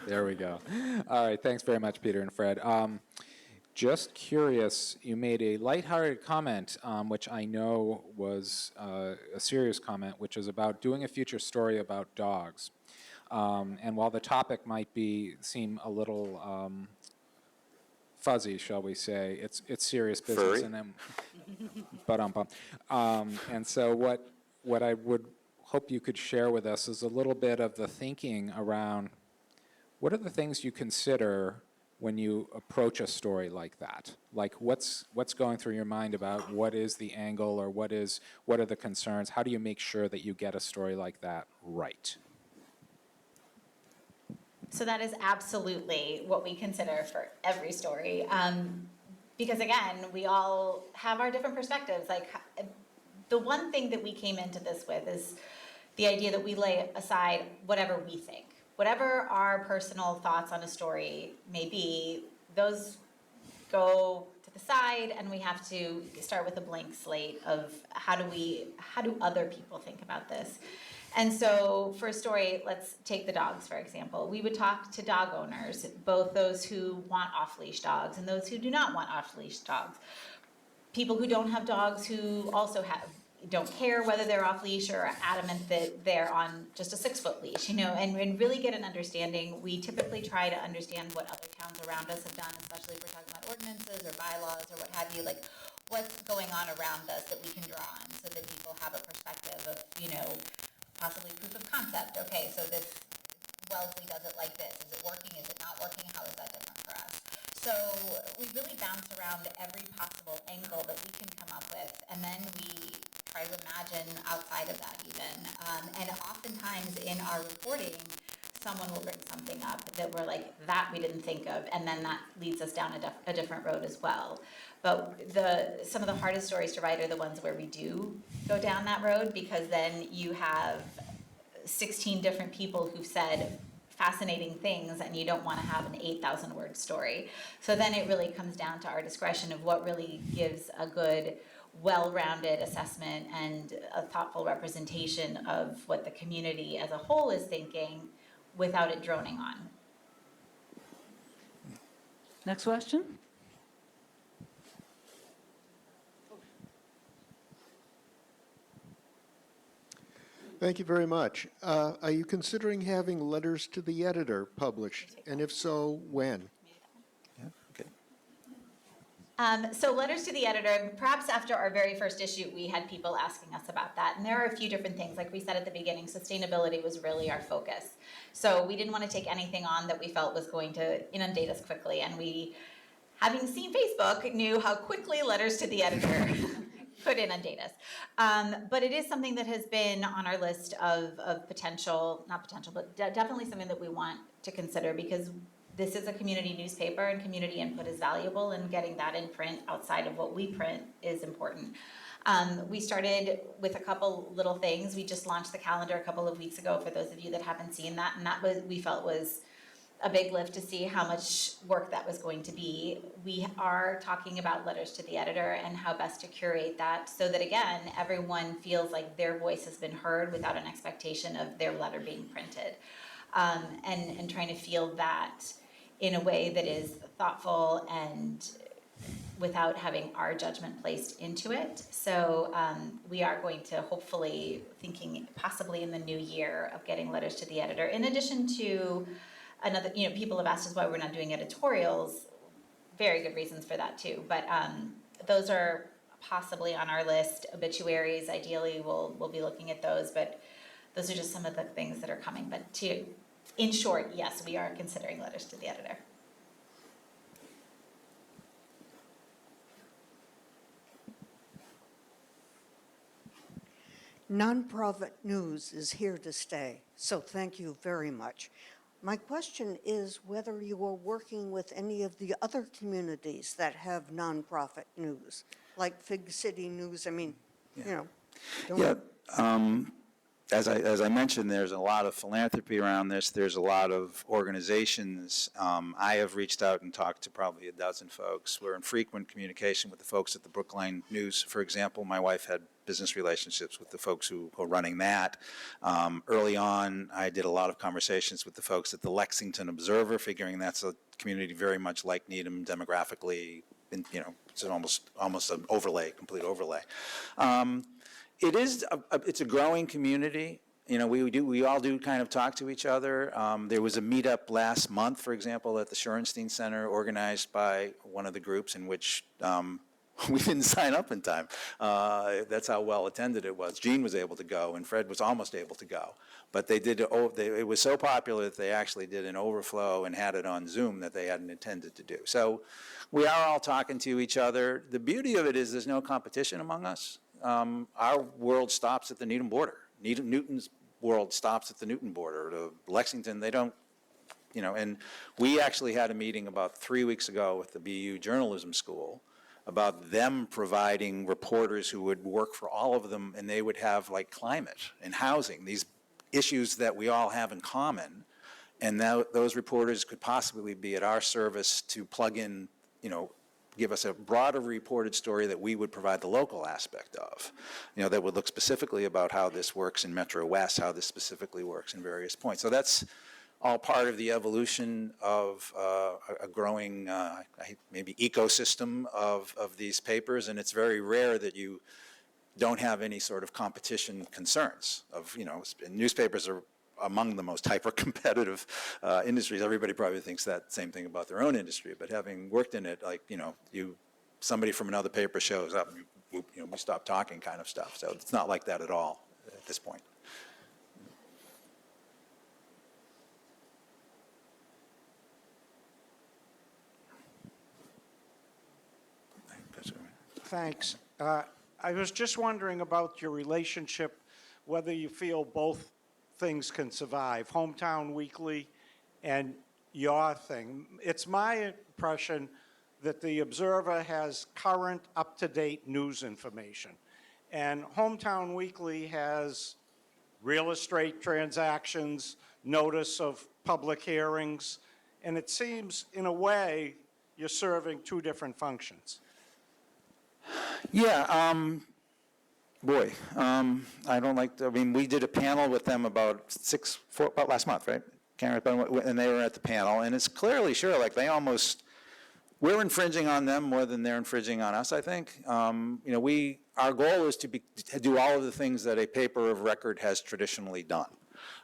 There we go. All right, thanks very much, Peter and Fred. Just curious, you made a lighthearted comment, which I know was a serious comment, which is about doing a future story about dogs. And while the topic might seem a little fuzzy, shall we say, it's serious business. Furry? And then, and so what I would hope you could share with us is a little bit of the thinking around what are the things you consider when you approach a story like that? Like what's going through your mind about what is the angle or what are the concerns? How do you make sure that you get a story like that right? So that is absolutely what we consider for every story. Because again, we all have our different perspectives. Like the one thing that we came into this with is the idea that we lay aside whatever we think. Whatever our personal thoughts on a story may be, those go to the side, and we have to start with a blank slate of how do other people think about this? And so for a story, let's take the dogs, for example. We would talk to dog owners, both those who want off-leash dogs and those who do not want off-leash dogs. People who don't have dogs who also don't care whether they're off leash or are adamant that they're on just a 6-foot leash, you know, and really get an understanding. We typically try to understand what other towns around us have done, especially if we're talking about ordinances or bylaws or what have you, like what's going on around us that we can draw on so that people have a perspective of, you know, possibly proof of concept. Okay, so this Wellesley does it like this. Is it working? Is it not working? How is that different for us? So we really bounce around every possible angle that we can come up with, and then we try to imagine outside of that even. And oftentimes in our reporting, someone will bring something up that we're like, that we didn't think of, and then that leads us down a different road as well. But some of the hardest stories to write are the ones where we do go down that road, because then you have 16 different people who've said fascinating things, and you don't want to have an 8,000 word story. So then it really comes down to our discretion of what really gives a good, well-rounded assessment and a thoughtful representation of what the community as a whole is thinking without it droning on. Next question? Thank you very much. Are you considering having letters to the editor published? And if so, when? Yeah, okay. So letters to the editor, perhaps after our very first issue, we had people asking us about that. And there are a few different things. Like we said at the beginning, sustainability was really our focus. So we didn't want to take anything on that we felt was going to inundate us quickly. And we, having seen Facebook, knew how quickly letters to the editor could inundate us. But it is something that has been on our list of potential, not potential, but definitely something that we want to consider, because this is a community newspaper and community input is valuable, and getting that in print outside of what we print is important. We started with a couple little things. We just launched the calendar a couple of weeks ago for those of you that haven't seen that, and that was, we felt was a big lift to see how much work that was going to be. We are talking about letters to the editor and how best to curate that so that, again, everyone feels like their voice has been heard without an expectation of their letter being printed. And trying to feel that in a way that is thoughtful and without having our judgment placed into it. So we are going to hopefully thinking possibly in the new year of getting letters to the editor. In addition to another, people have asked us why we're not doing editorials. Very good reasons for that too. But those are possibly on our list. Obituaries, ideally, we'll be looking at those. But those are just some of the things that are coming. But in short, yes, we are considering letters to the editor. Nonprofit news is here to stay, so thank you very much. My question is whether you are working with any of the other communities that have nonprofit news, like Fig City News. I mean, don't- Yeah, as I mentioned, there's a lot of philanthropy around this. There's a lot of organizations. I have reached out and talked to probably a dozen folks. We're in frequent communication with the folks at the Brookline News, for example. My wife had business relationships with the folks who are running that. Early on, I did a lot of conversations with the folks at the Lexington Observer, figuring that's a community very much like Needham demographically. It's almost an overlay, complete overlay. It's a growing community. We all do kind of talk to each other. There was a meetup last month, for example, at the Shorenstein Center, organized by one of the groups in which we didn't sign up in time. That's how well attended it was. Jeanne was able to go, and Fred was almost able to go. But it was so popular that they actually did an overflow and had it on Zoom that they hadn't intended to do. So we are all talking to each other. The beauty of it is there's no competition among us. Our world stops at the Needham border. Newton's world stops at the Newton border. To Lexington, they don't, and we actually had a meeting about 3 weeks ago with the BU Journalism School about them providing reporters who would work for all of them, and they would have like climate and housing, these issues that we all have in common, and those reporters could possibly be at our service to plug in, give us a broader reported story that we would provide the local aspect of, that would look specifically about how this works in Metro West, how this specifically works in various points. So that's all part of the evolution of a growing, maybe ecosystem of these papers, and it's very rare that you don't have any sort of competition concerns of, newspapers are among the most hyper-competitive industries. Everybody probably thinks that same thing about their own industry, but having worked in it, somebody from another paper shows up, we stop talking kind of stuff. So it's not like that at all at this point. Thanks. I was just wondering about your relationship, whether you feel both things can survive, Hometown Weekly and your thing. It's my impression that the Observer has current, up-to-date news information, and Hometown Weekly has real estate transactions, notice of public hearings, and it seems, in a way, you're serving two different functions. Yeah, I don't like we did a panel with them about last month, right? And they were at the panel, and it's clearly we're infringing on them more than they're infringing on us, I think. Our goal is to do all of the things that a paper of record has traditionally done.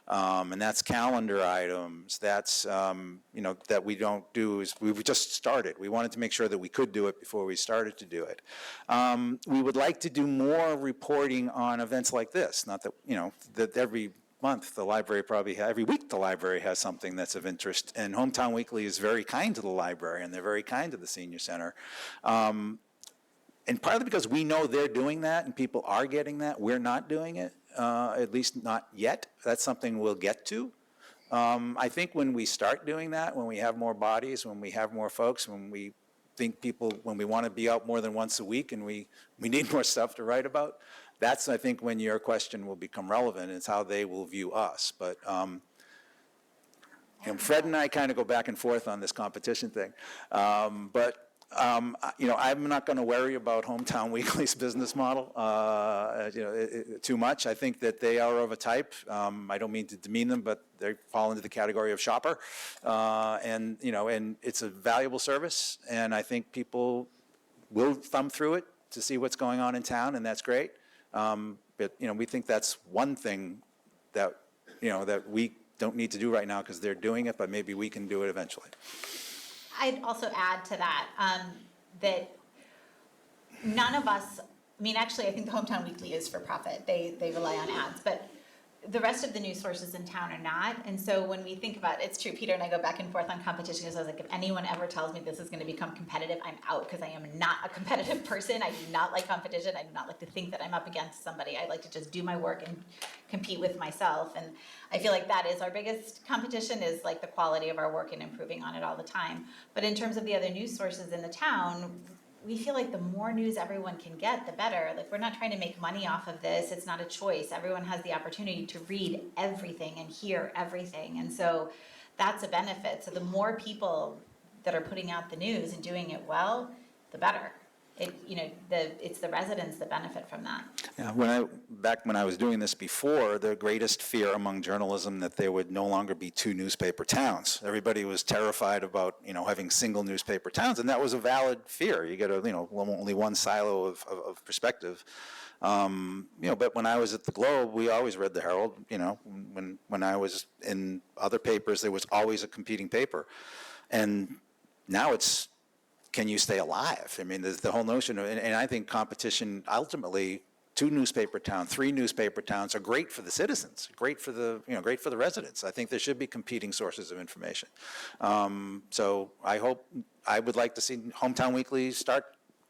And that's calendar items, that's, that we don't do, we've just started. We wanted to make sure that we could do it before we started to do it. We would like to do more reporting on events like this, not that, that every month the library every week the library has something that's of interest, and Hometown Weekly is very kind to the library, and they're very kind to the senior center. And partly because we know they're doing that and people are getting that, we're not doing it. At least not yet. That's something we'll get to. I think when we start doing that, when we have more bodies, when we have more folks, when we want to be out more than once a week and we need more stuff to write about, that's, I think, when your question will become relevant. It's how they will view us. But Fred and I kind of go back and forth on this competition thing. I'm not going to worry about Hometown Weekly's business model, too much. I think that they are of a type. I don't mean to demean them, but they fall into the category of shopper, and it's a valuable service, and I think people will thumb through it to see what's going on in town, and that's great. But we think that's one thing that that we don't need to do right now because they're doing it, but maybe we can do it eventually. I'd also add to that, that none of us, actually, I think the Hometown Weekly is for profit. They rely on ads, but the rest of the news sources in town are not. And so when we think about, it's true, Peter and I go back and forth on competition because I was like, if anyone ever tells me this is going to become competitive, I'm out, because I am not a competitive person. I do not like competition. I do not like to think that I'm up against somebody. I like to just do my work and compete with myself. And I feel like that is our biggest competition, is like the quality of our work and improving on it all the time. But in terms of the other news sources in the town, we feel like the more news everyone can get, the better. Like, we're not trying to make money off of this. It's not a choice. Everyone has the opportunity to read everything and hear everything. And so that's a benefit. So the more people that are putting out the news and doing it well, the better. It's the residents that benefit from that. Yeah, back when I was doing this before, the greatest fear among journalism that there would no longer be two newspaper towns. Everybody was terrified about having single newspaper towns, and that was a valid fear. You get only one silo of perspective. But when I was at the Globe, we always read the Herald. When I was in other papers, there was always a competing paper, and now it's, can you stay alive? There's the whole notion of, and I think competition, ultimately, 2 newspaper towns, 3 newspaper towns are great for the citizens, great for the residents. I think there should be competing sources of information. So I would like to see Hometown Weekly start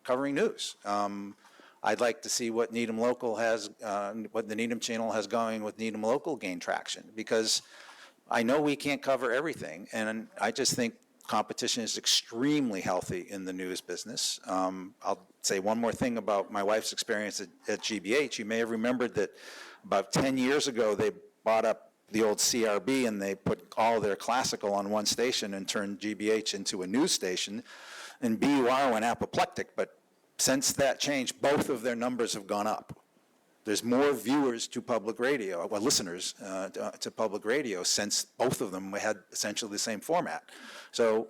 covering news. I'd like to see what Needham Local has, what the Needham Channel has going with Needham Local gain traction, because I know we can't cover everything, and I just think competition is extremely healthy in the news business. I'll say one more thing about my wife's experience at GBH. You may have remembered that about 10 years ago, they bought up the old CRB and they put all their classical on one station and turned GBH into a news station. And BUR went apoplectic, but since that change, both of their numbers have gone up. There's more viewers to public radio, well, listeners to public radio, since both of them had essentially the same format. So,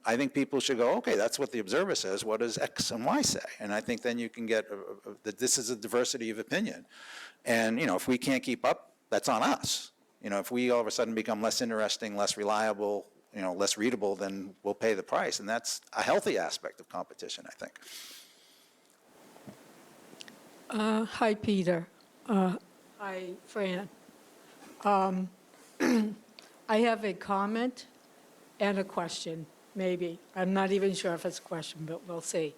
I think people should go, okay, that's what the Observer says. What does X and Y say? And I think then you can get that this is a diversity of opinion. And, if we can't keep up, that's on us. If we all of a sudden become less interesting, less reliable, less readable, then we'll pay the price. And that's a healthy aspect of competition, I think. Hi, Peter. Hi, Fran. I have a comment and a question, maybe. I'm not even sure if it's a question, but we'll see.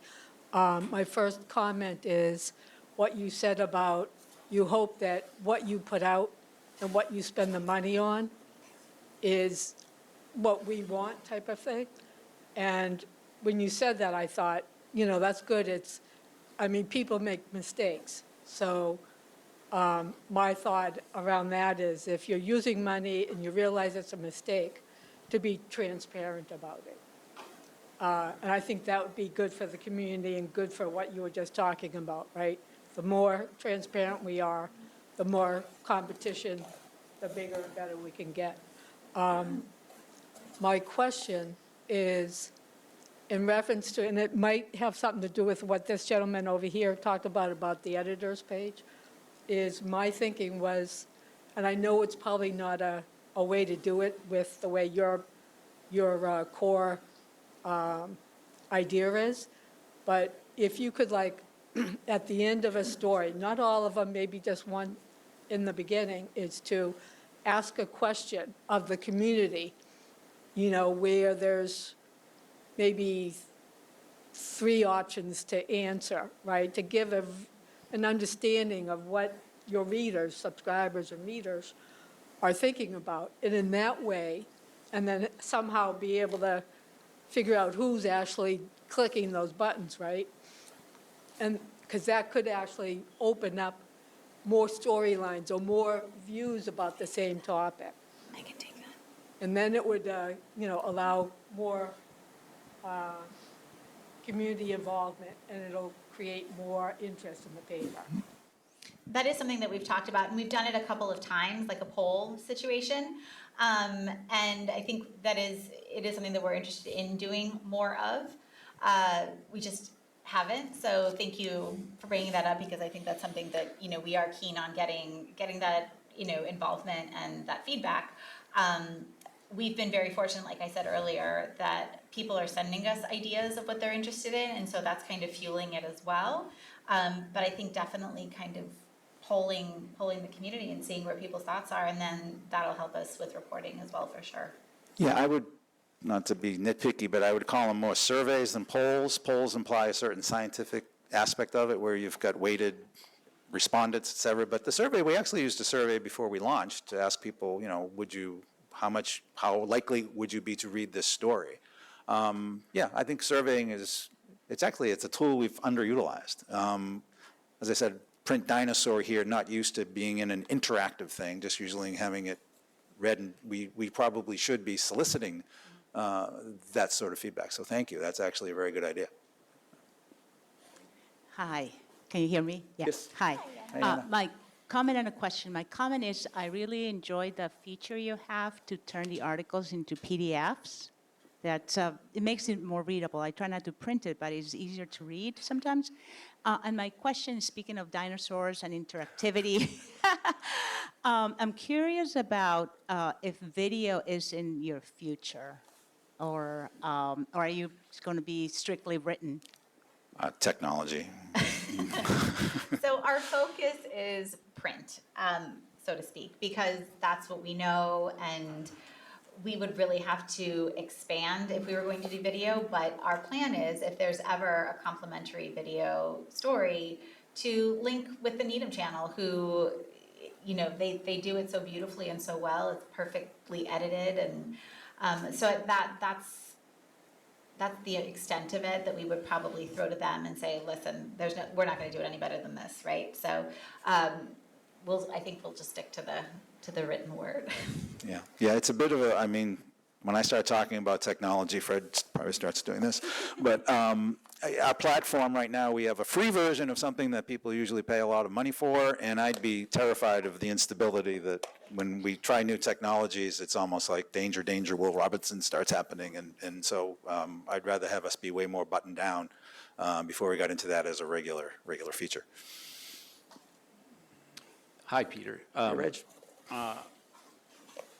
My first comment is what you said about you hope that what you put out and what you spend the money on is what we want, type of thing. And when you said that, I thought, that's good. People make mistakes. So my thought around that is, if you're using money and you realize it's a mistake, to be transparent about it. And I think that would be good for the community and good for what you were just talking about, right? The more transparent we are, the more competition, the bigger and better we can get. My question is, in reference to, and it might have something to do with what this gentleman over here talked about the editor's page, is my thinking was, and I know it's probably not a way to do it with the way your core idea is, but if you could, at the end of a story, not all of them, maybe just one in the beginning, is to ask a question of the community, where there's maybe 3 options to answer, right? To give an understanding of what your readers, subscribers and readers are thinking about. And in that way, and then somehow be able to figure out who's actually clicking those buttons, right? And because that could actually open up more storylines or more views about the same topic. I can take that. And then it would, allow more community involvement, and it'll create more interest in the paper. That is something that we've talked about, and we've done it a couple of times, like a poll situation. And I think it is something that we're interested in doing more of. We just haven't, so thank you for bringing that up, because I think that's something that, we are keen on getting that, involvement and that feedback. We've been very fortunate, like I said earlier, that people are sending us ideas of what they're interested in, and so that's kind of fueling it as well. But I think definitely kind of polling the community and seeing where people's thoughts are, and then that'll help us with reporting as well, for sure. Yeah, I would, not to be nitpicky, but I would call them more surveys than polls. Polls imply a certain scientific aspect of it where you've got weighted respondents, et cetera. But the survey, we actually used a survey before we launched to ask people, how likely would you be to read this story? Yeah, I think surveying it's a tool we've underutilized. As I said, print dinosaur here, not used to being in an interactive thing, just usually having it read, and we probably should be soliciting that sort of feedback. So thank you. That's actually a very good idea. Hi, can you hear me? Yeah. Yes. Hi. Anna. My comment and a question. My comment is I really enjoyed the feature you have to turn the articles into PDFs. That it makes it more readable. I try not to print it, but it's easier to read sometimes. And my question, speaking of dinosaurs and interactivity, I'm curious about if video is in your future, or are you going to be strictly written? Technology. So our focus is print, so to speak, because that's what we know, and we would really have to expand if we were going to do video. But our plan is, if there's ever a complimentary video story, to link with the Needham channel, who, they do it so beautifully and so well. It's perfectly edited, and so that's the extent of it that we would probably throw to them and say, listen, we're not going to do it any better than this, right? So I think we'll just stick to the written word. Yeah, it's a bit of when I start talking about technology, Fred probably starts doing this, but our platform right now, we have a free version of something that people usually pay a lot of money for, and I'd be terrified of the instability that when we try new technologies, it's almost like danger, danger, Will Robinson starts happening, and so I'd rather have us be way more buttoned down before we got into that as a regular feature. Hi, Peter. Hey, Reg.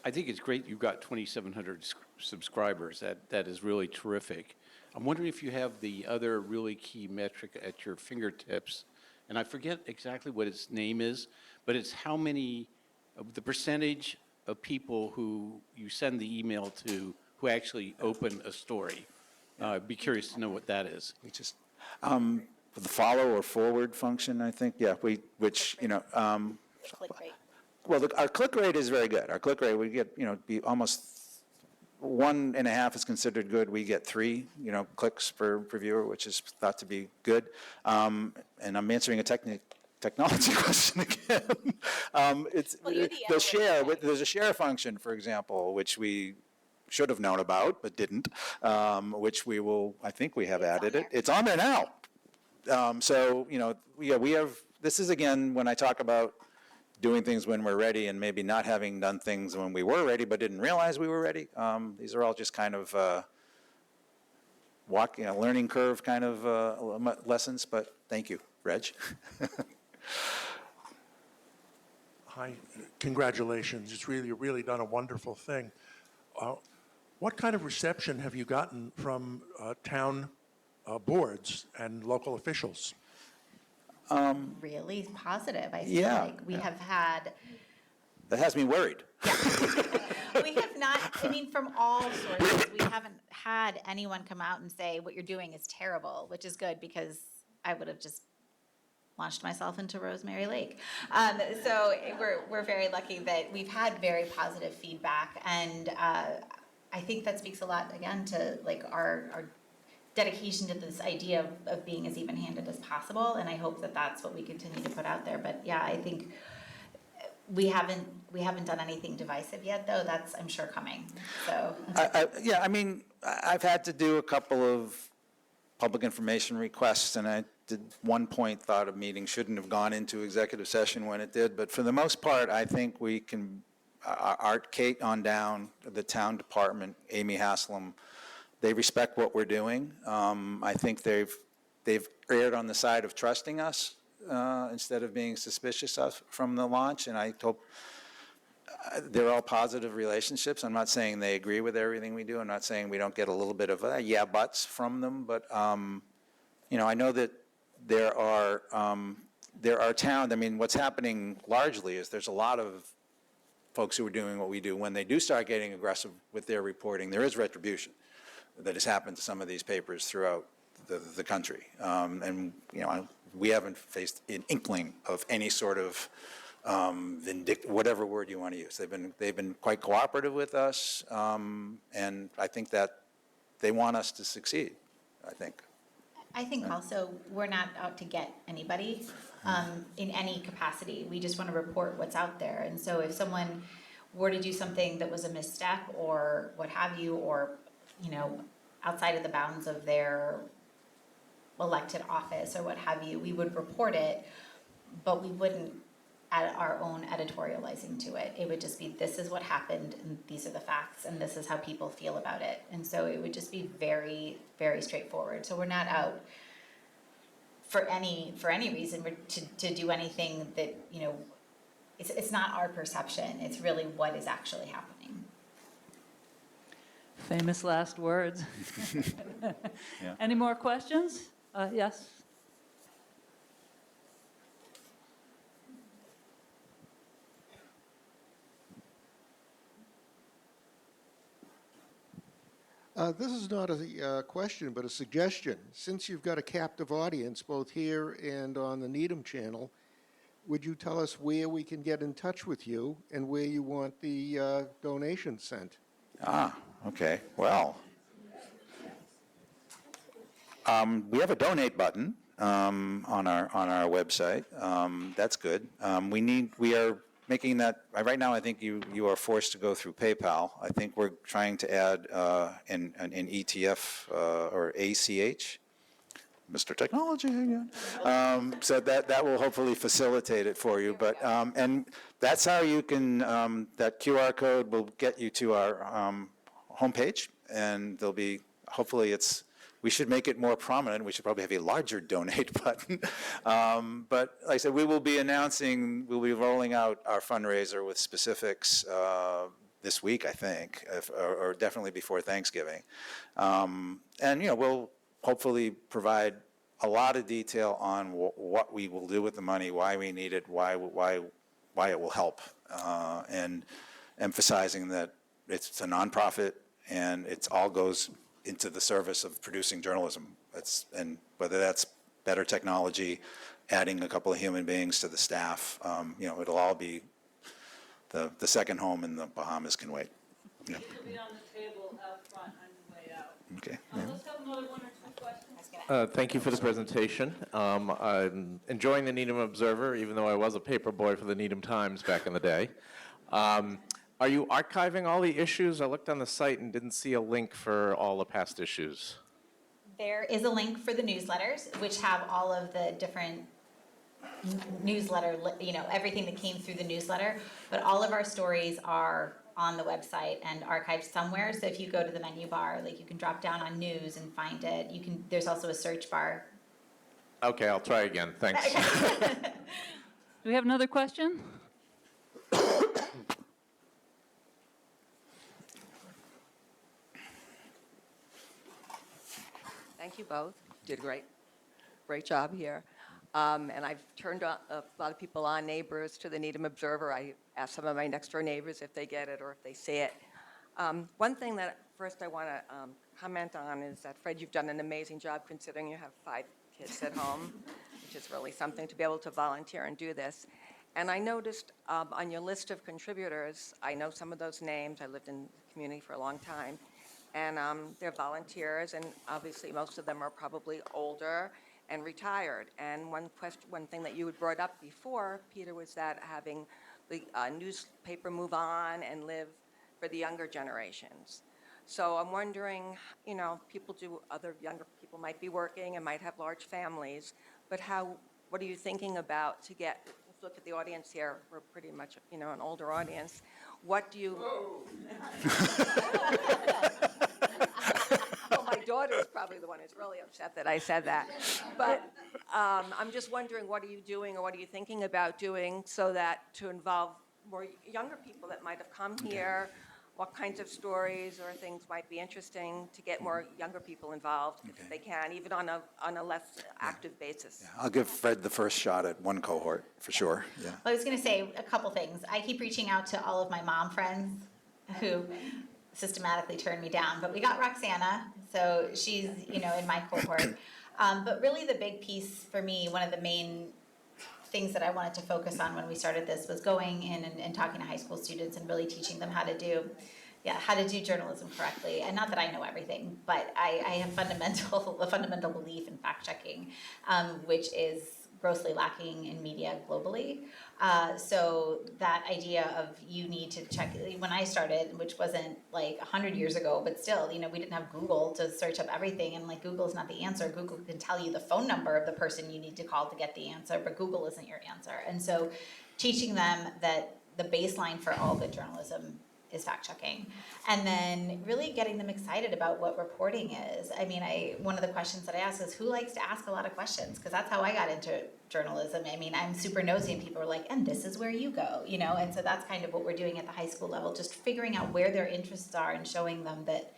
I think it's great you've got 2,700 subscribers. That is really terrific. I'm wondering if you have the other really key metric at your fingertips, and I forget exactly what its name is, but it's how many, the percentage of people who you send the email to who actually open a story. I'd be curious to know what that is. We just, the follow or forward function, I think, yeah, which, Click rate. well, our click rate is very good. Our click rate, we get, be almost 1.5 is considered good. We get 3, clicks per viewer, which is thought to be good. And I'm answering a technology question again. It's the share. There's a share function, for example, which we should have known about but didn't, which I think we have added it. It's on there now. So, we have, this is again, when I talk about doing things when we're ready and maybe not having done things when we were ready but didn't realize we were ready. These are all just kind of learning curve kind of lessons, but thank you, Reg. Hi, congratulations. It's really done a wonderful thing. What kind of reception have you gotten from town boards and local officials? Really positive, I feel like. We have had... That has me worried. We have not, from all sources, we haven't had anyone come out and say, what you're doing is terrible, which is good, because I would have just launched myself into Rosemary Lake. So we're very lucky that we've had very positive feedback, and I think that speaks a lot, again, to our dedication to this idea of being as even-handed as possible, and I hope that that's what we continue to put out there. But yeah, I think we haven't done anything divisive yet, though. That's, I'm sure, coming. So Yeah, I mean, I've had to do a couple of public information requests, and I did one point thought a meeting shouldn't have gone into executive session when it did, but for the most part, I think we can, Art Kate on down, the town department, Amy Haslam, they respect what we're doing. I think they've erred on the side of trusting us instead of being suspicious of from the launch, and I hope they're all positive relationships. I'm not saying they agree with everything we do. I'm not saying we don't get a little bit of yeah buts from them, but you know, I know that there are towns. I mean, what's happening largely is there's a lot of folks who are doing what we do. When they do start getting aggressive with their reporting, there is retribution that has happened to some of these papers throughout the country, and you know, we haven't faced an inkling of any sort of whatever word you want to use. They've been quite cooperative with us, and I think that they want us to succeed. I think. also we're not out to get anybody in any capacity. We just want to report what's out there. And so if someone were to do something that was a misstep or what have you, or you know, outside of the bounds of their elected office or what have you, we would report it, but we wouldn't add our own editorializing to it. It would just be, this is what happened, and these are the facts, and this is how people feel about it. And so it would just be very, very straightforward. So we're not out for any reason to do anything that, you know, it's not our perception. It's really what is actually happening. Famous last words. Yeah. Any more questions? Yes? This is not a question, but a suggestion. Since you've got a captive audience, both here and on the Needham channel, would you tell us where we can get in touch with you and where you want the donation sent? Okay. Well, we have a donate button on our website. That's good. We are making that right now. I think you are forced to go through PayPal. I think we're trying to add an ETF or ACH. Mr. Technology again. So that will hopefully facilitate it for you. But and that's how you can. That QR code will get you to our homepage, and there'll be, hopefully we should make it more prominent. We should probably have a larger donate button. But like I said, we'll be rolling out our fundraiser with specifics this week, I think, or definitely before Thanksgiving. And, you know, we'll hopefully provide a lot of detail on what we will do with the money, why we need it, why it will help, and emphasizing that it's a nonprofit and it all goes into the service of producing journalism. And whether that's better technology, adding a couple of human beings to the staff, you know, it'll all be the second home in the Bahamas can wait. Yeah. It'll be on the table out front on the way out. Okay. Let's have another one or two questions. Thank you for the presentation. I'm enjoying the Needham Observer, even though I was a paper boy for the Needham Times back in the day. Are you archiving all the issues? I looked on the site and didn't see a link for all the past issues. There is a link for the newsletters, which have all of the different newsletter, you know, everything that came through the newsletter. But all of our stories are on the website and archived somewhere. So if you go to the menu bar, like you can drop down on news and find it. There's also a search bar. Okay, I'll try again. Thanks. Do we have another question? Thank you both. Did a great job here. And I've turned a lot of people on, neighbors, to the Needham Observer. I asked some of my next-door neighbors if they get it or if they see it. One thing that first I want to comment on is that, Fred, you've done an amazing job considering you have 5 kids at home, which is really something to be able to volunteer and do this. And I noticed on your list of contributors, I know some of those names. I lived in the community for a long time. And they're volunteers, and obviously most of them are probably older and retired. And one thing that you had brought up before, Peter, was that having the newspaper move on and live for the younger generations. So I'm wondering, other younger people might be working and might have large families, but what are you thinking about to get, let's look at the audience here, we're pretty much, an older audience. What do you? Well, my daughter's probably the one who's really upset that I said that. But I'm just wondering, what are you doing or what are you thinking about doing so that to involve more younger people that might have come here? What kinds of stories or things might be interesting to get more younger people involved if they can, even on a less active basis? I'll give Fred the first shot at one cohort, for sure, yeah. I was going to say a couple things. I keep reaching out to all of my mom friends who systematically turned me down, but we got Roxana, so she's, in my cohort. But really the big piece for me, one of the main things that I wanted to focus on when we started this was going in and talking to high school students and really teaching them how to do journalism correctly. And not that I know everything, but I have a fundamental belief in fact checking, which is grossly lacking in media globally. So that idea of you need to check, when I started, which wasn't like 100 years ago, but still, we didn't have Google to search up everything, and like Google's not the answer. Google can tell you the phone number of the person you need to call to get the answer, but Google isn't your answer. And so teaching them that the baseline for all good journalism is fact checking, and then really getting them excited about what reporting is. I mean, one of the questions that I ask is, who likes to ask a lot of questions? Because that's how I got into journalism. I mean, I'm super nosy, and people are like, and this is where you go, and so that's kind of what we're doing at the high school level, just figuring out where their interests are and showing them that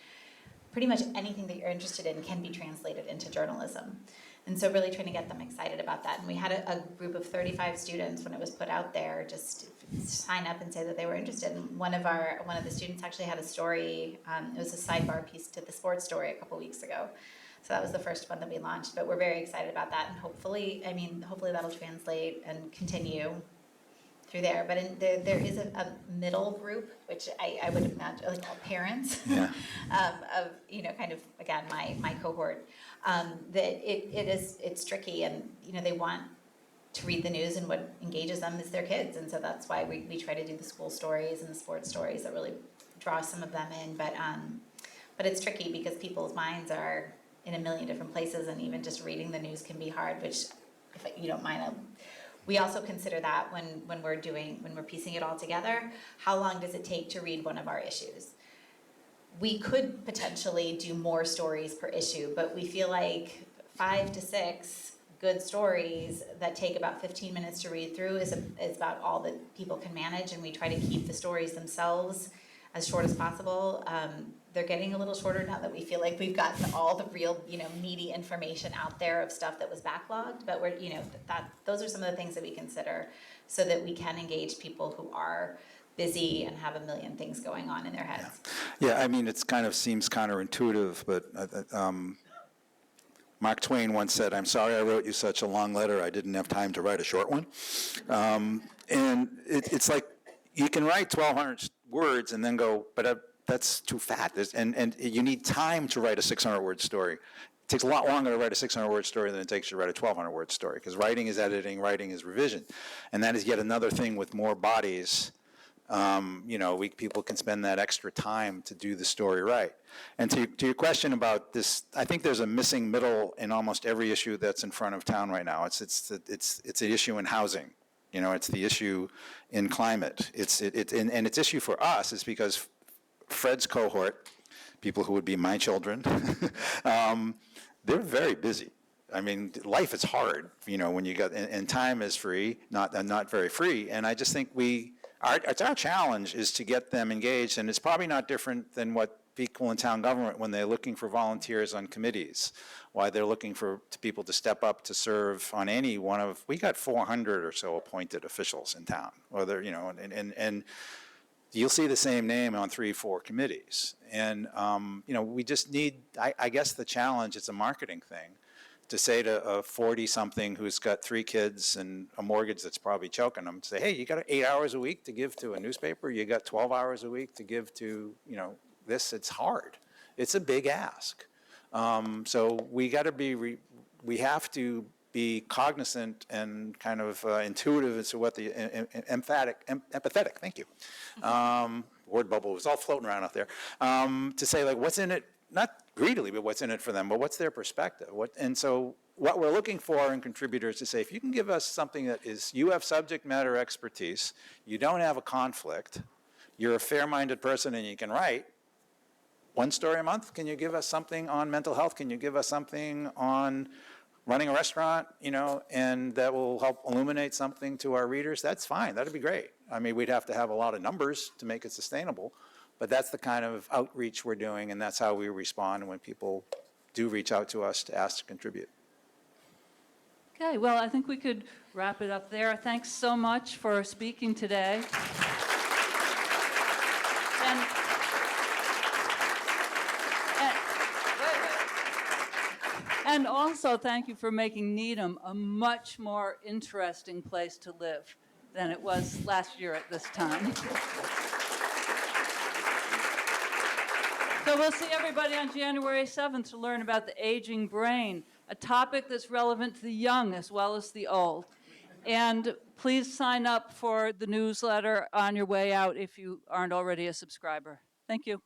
pretty much anything that you're interested in can be translated into journalism. And so really trying to get them excited about that. And we had a group of 35 students when it was put out there just sign up and say that they were interested. And one of the students actually had a story. It was a sidebar piece to the sports story a couple weeks ago. So that was the first one that we launched. But we're very excited about that. And hopefully that'll translate and continue through there. But there is a middle group, which I would imagine, like all parents, Yeah. of kind of again my cohort, that it's tricky, and they want to read the news, and what engages them is their kids, and so that's why we try to do the school stories and the sports stories that really draw some of them in. But it's tricky because people's minds are in a million different places, and even just reading the news can be hard. Which, if you don't mind, we also consider that when we're piecing it all together. How long does it take to read one of our issues? We could potentially do more stories per issue, but we feel like 5 to 6 good stories that take about 15 minutes to read through is about all that people can manage, and we try to keep the stories themselves as short as possible. They're getting a little shorter now that we feel like we've gotten all the real, meaty information out there of stuff that was backlogged. But we're, those are some of the things that we consider so that we can engage people who are busy and have a million things going on in their heads. Yeah, I mean, it's kind of seems counterintuitive, but Mark Twain once said, "I'm sorry I wrote you such a long letter, I didn't have time to write a short one." And it's like, you can write 1,200 words and then go, but that's too fat. And you need time to write a 600-word story. It takes a lot longer to write a 600-word story than it takes to write a 1,200-word story, because writing is editing, writing is revision. And that is yet another thing with more bodies. People can spend that extra time to do the story right. And to your question about this, I think there's a missing middle in almost every issue that's in front of town right now. It's the issue in housing. It's the issue in climate. And its issue for us is because Fred's cohort, people who would be my children, they're very busy. I mean, life is hard, when you got, and time is free, not very free. And I just think it's our challenge is to get them engaged, and it's probably not different than what people in town government when they're looking for volunteers on committees, why they're looking for people to step up to serve on any one of, we got 400 or so appointed officials in town, whether, and you'll see the same name on 3-4 committees. And, we just need, I guess the challenge, it's a marketing thing, to say to a 40-something who's got 3 kids and a mortgage that's probably choking them, say, hey, you got 8 hours a week to give to a newspaper, you got 12 hours a week to give to, this, it's hard. It's a big ask. So we got to we have to be cognizant and kind of intuitive as to what the empathetic, thank you. Word bubble was all floating around out there. To say like what's in it, not greedily, but what's in it for them, but what's their perspective? And so what we're looking for in contributors to say, if you can give us something that is, you have subject matter expertise, you don't have a conflict, you're a fair-minded person and you can write, one story a month, can you give us something on mental health? Can you give us something on running a restaurant, and that will help illuminate something to our readers? That's fine, that'd be great. I mean, we'd have to have a lot of numbers to make it sustainable, but that's the kind of outreach we're doing, and that's how we respond when people do reach out to us to ask to contribute. Okay, well, I think we could wrap it up there. Thanks so much for speaking today. And also, thank you for making Needham a much more interesting place to live than it was last year at this time. So we'll see everybody on January 7th to learn about the aging brain, a topic that's relevant to the young as well as the old. And please sign up for the newsletter on your way out if you aren't already a subscriber. Thank you.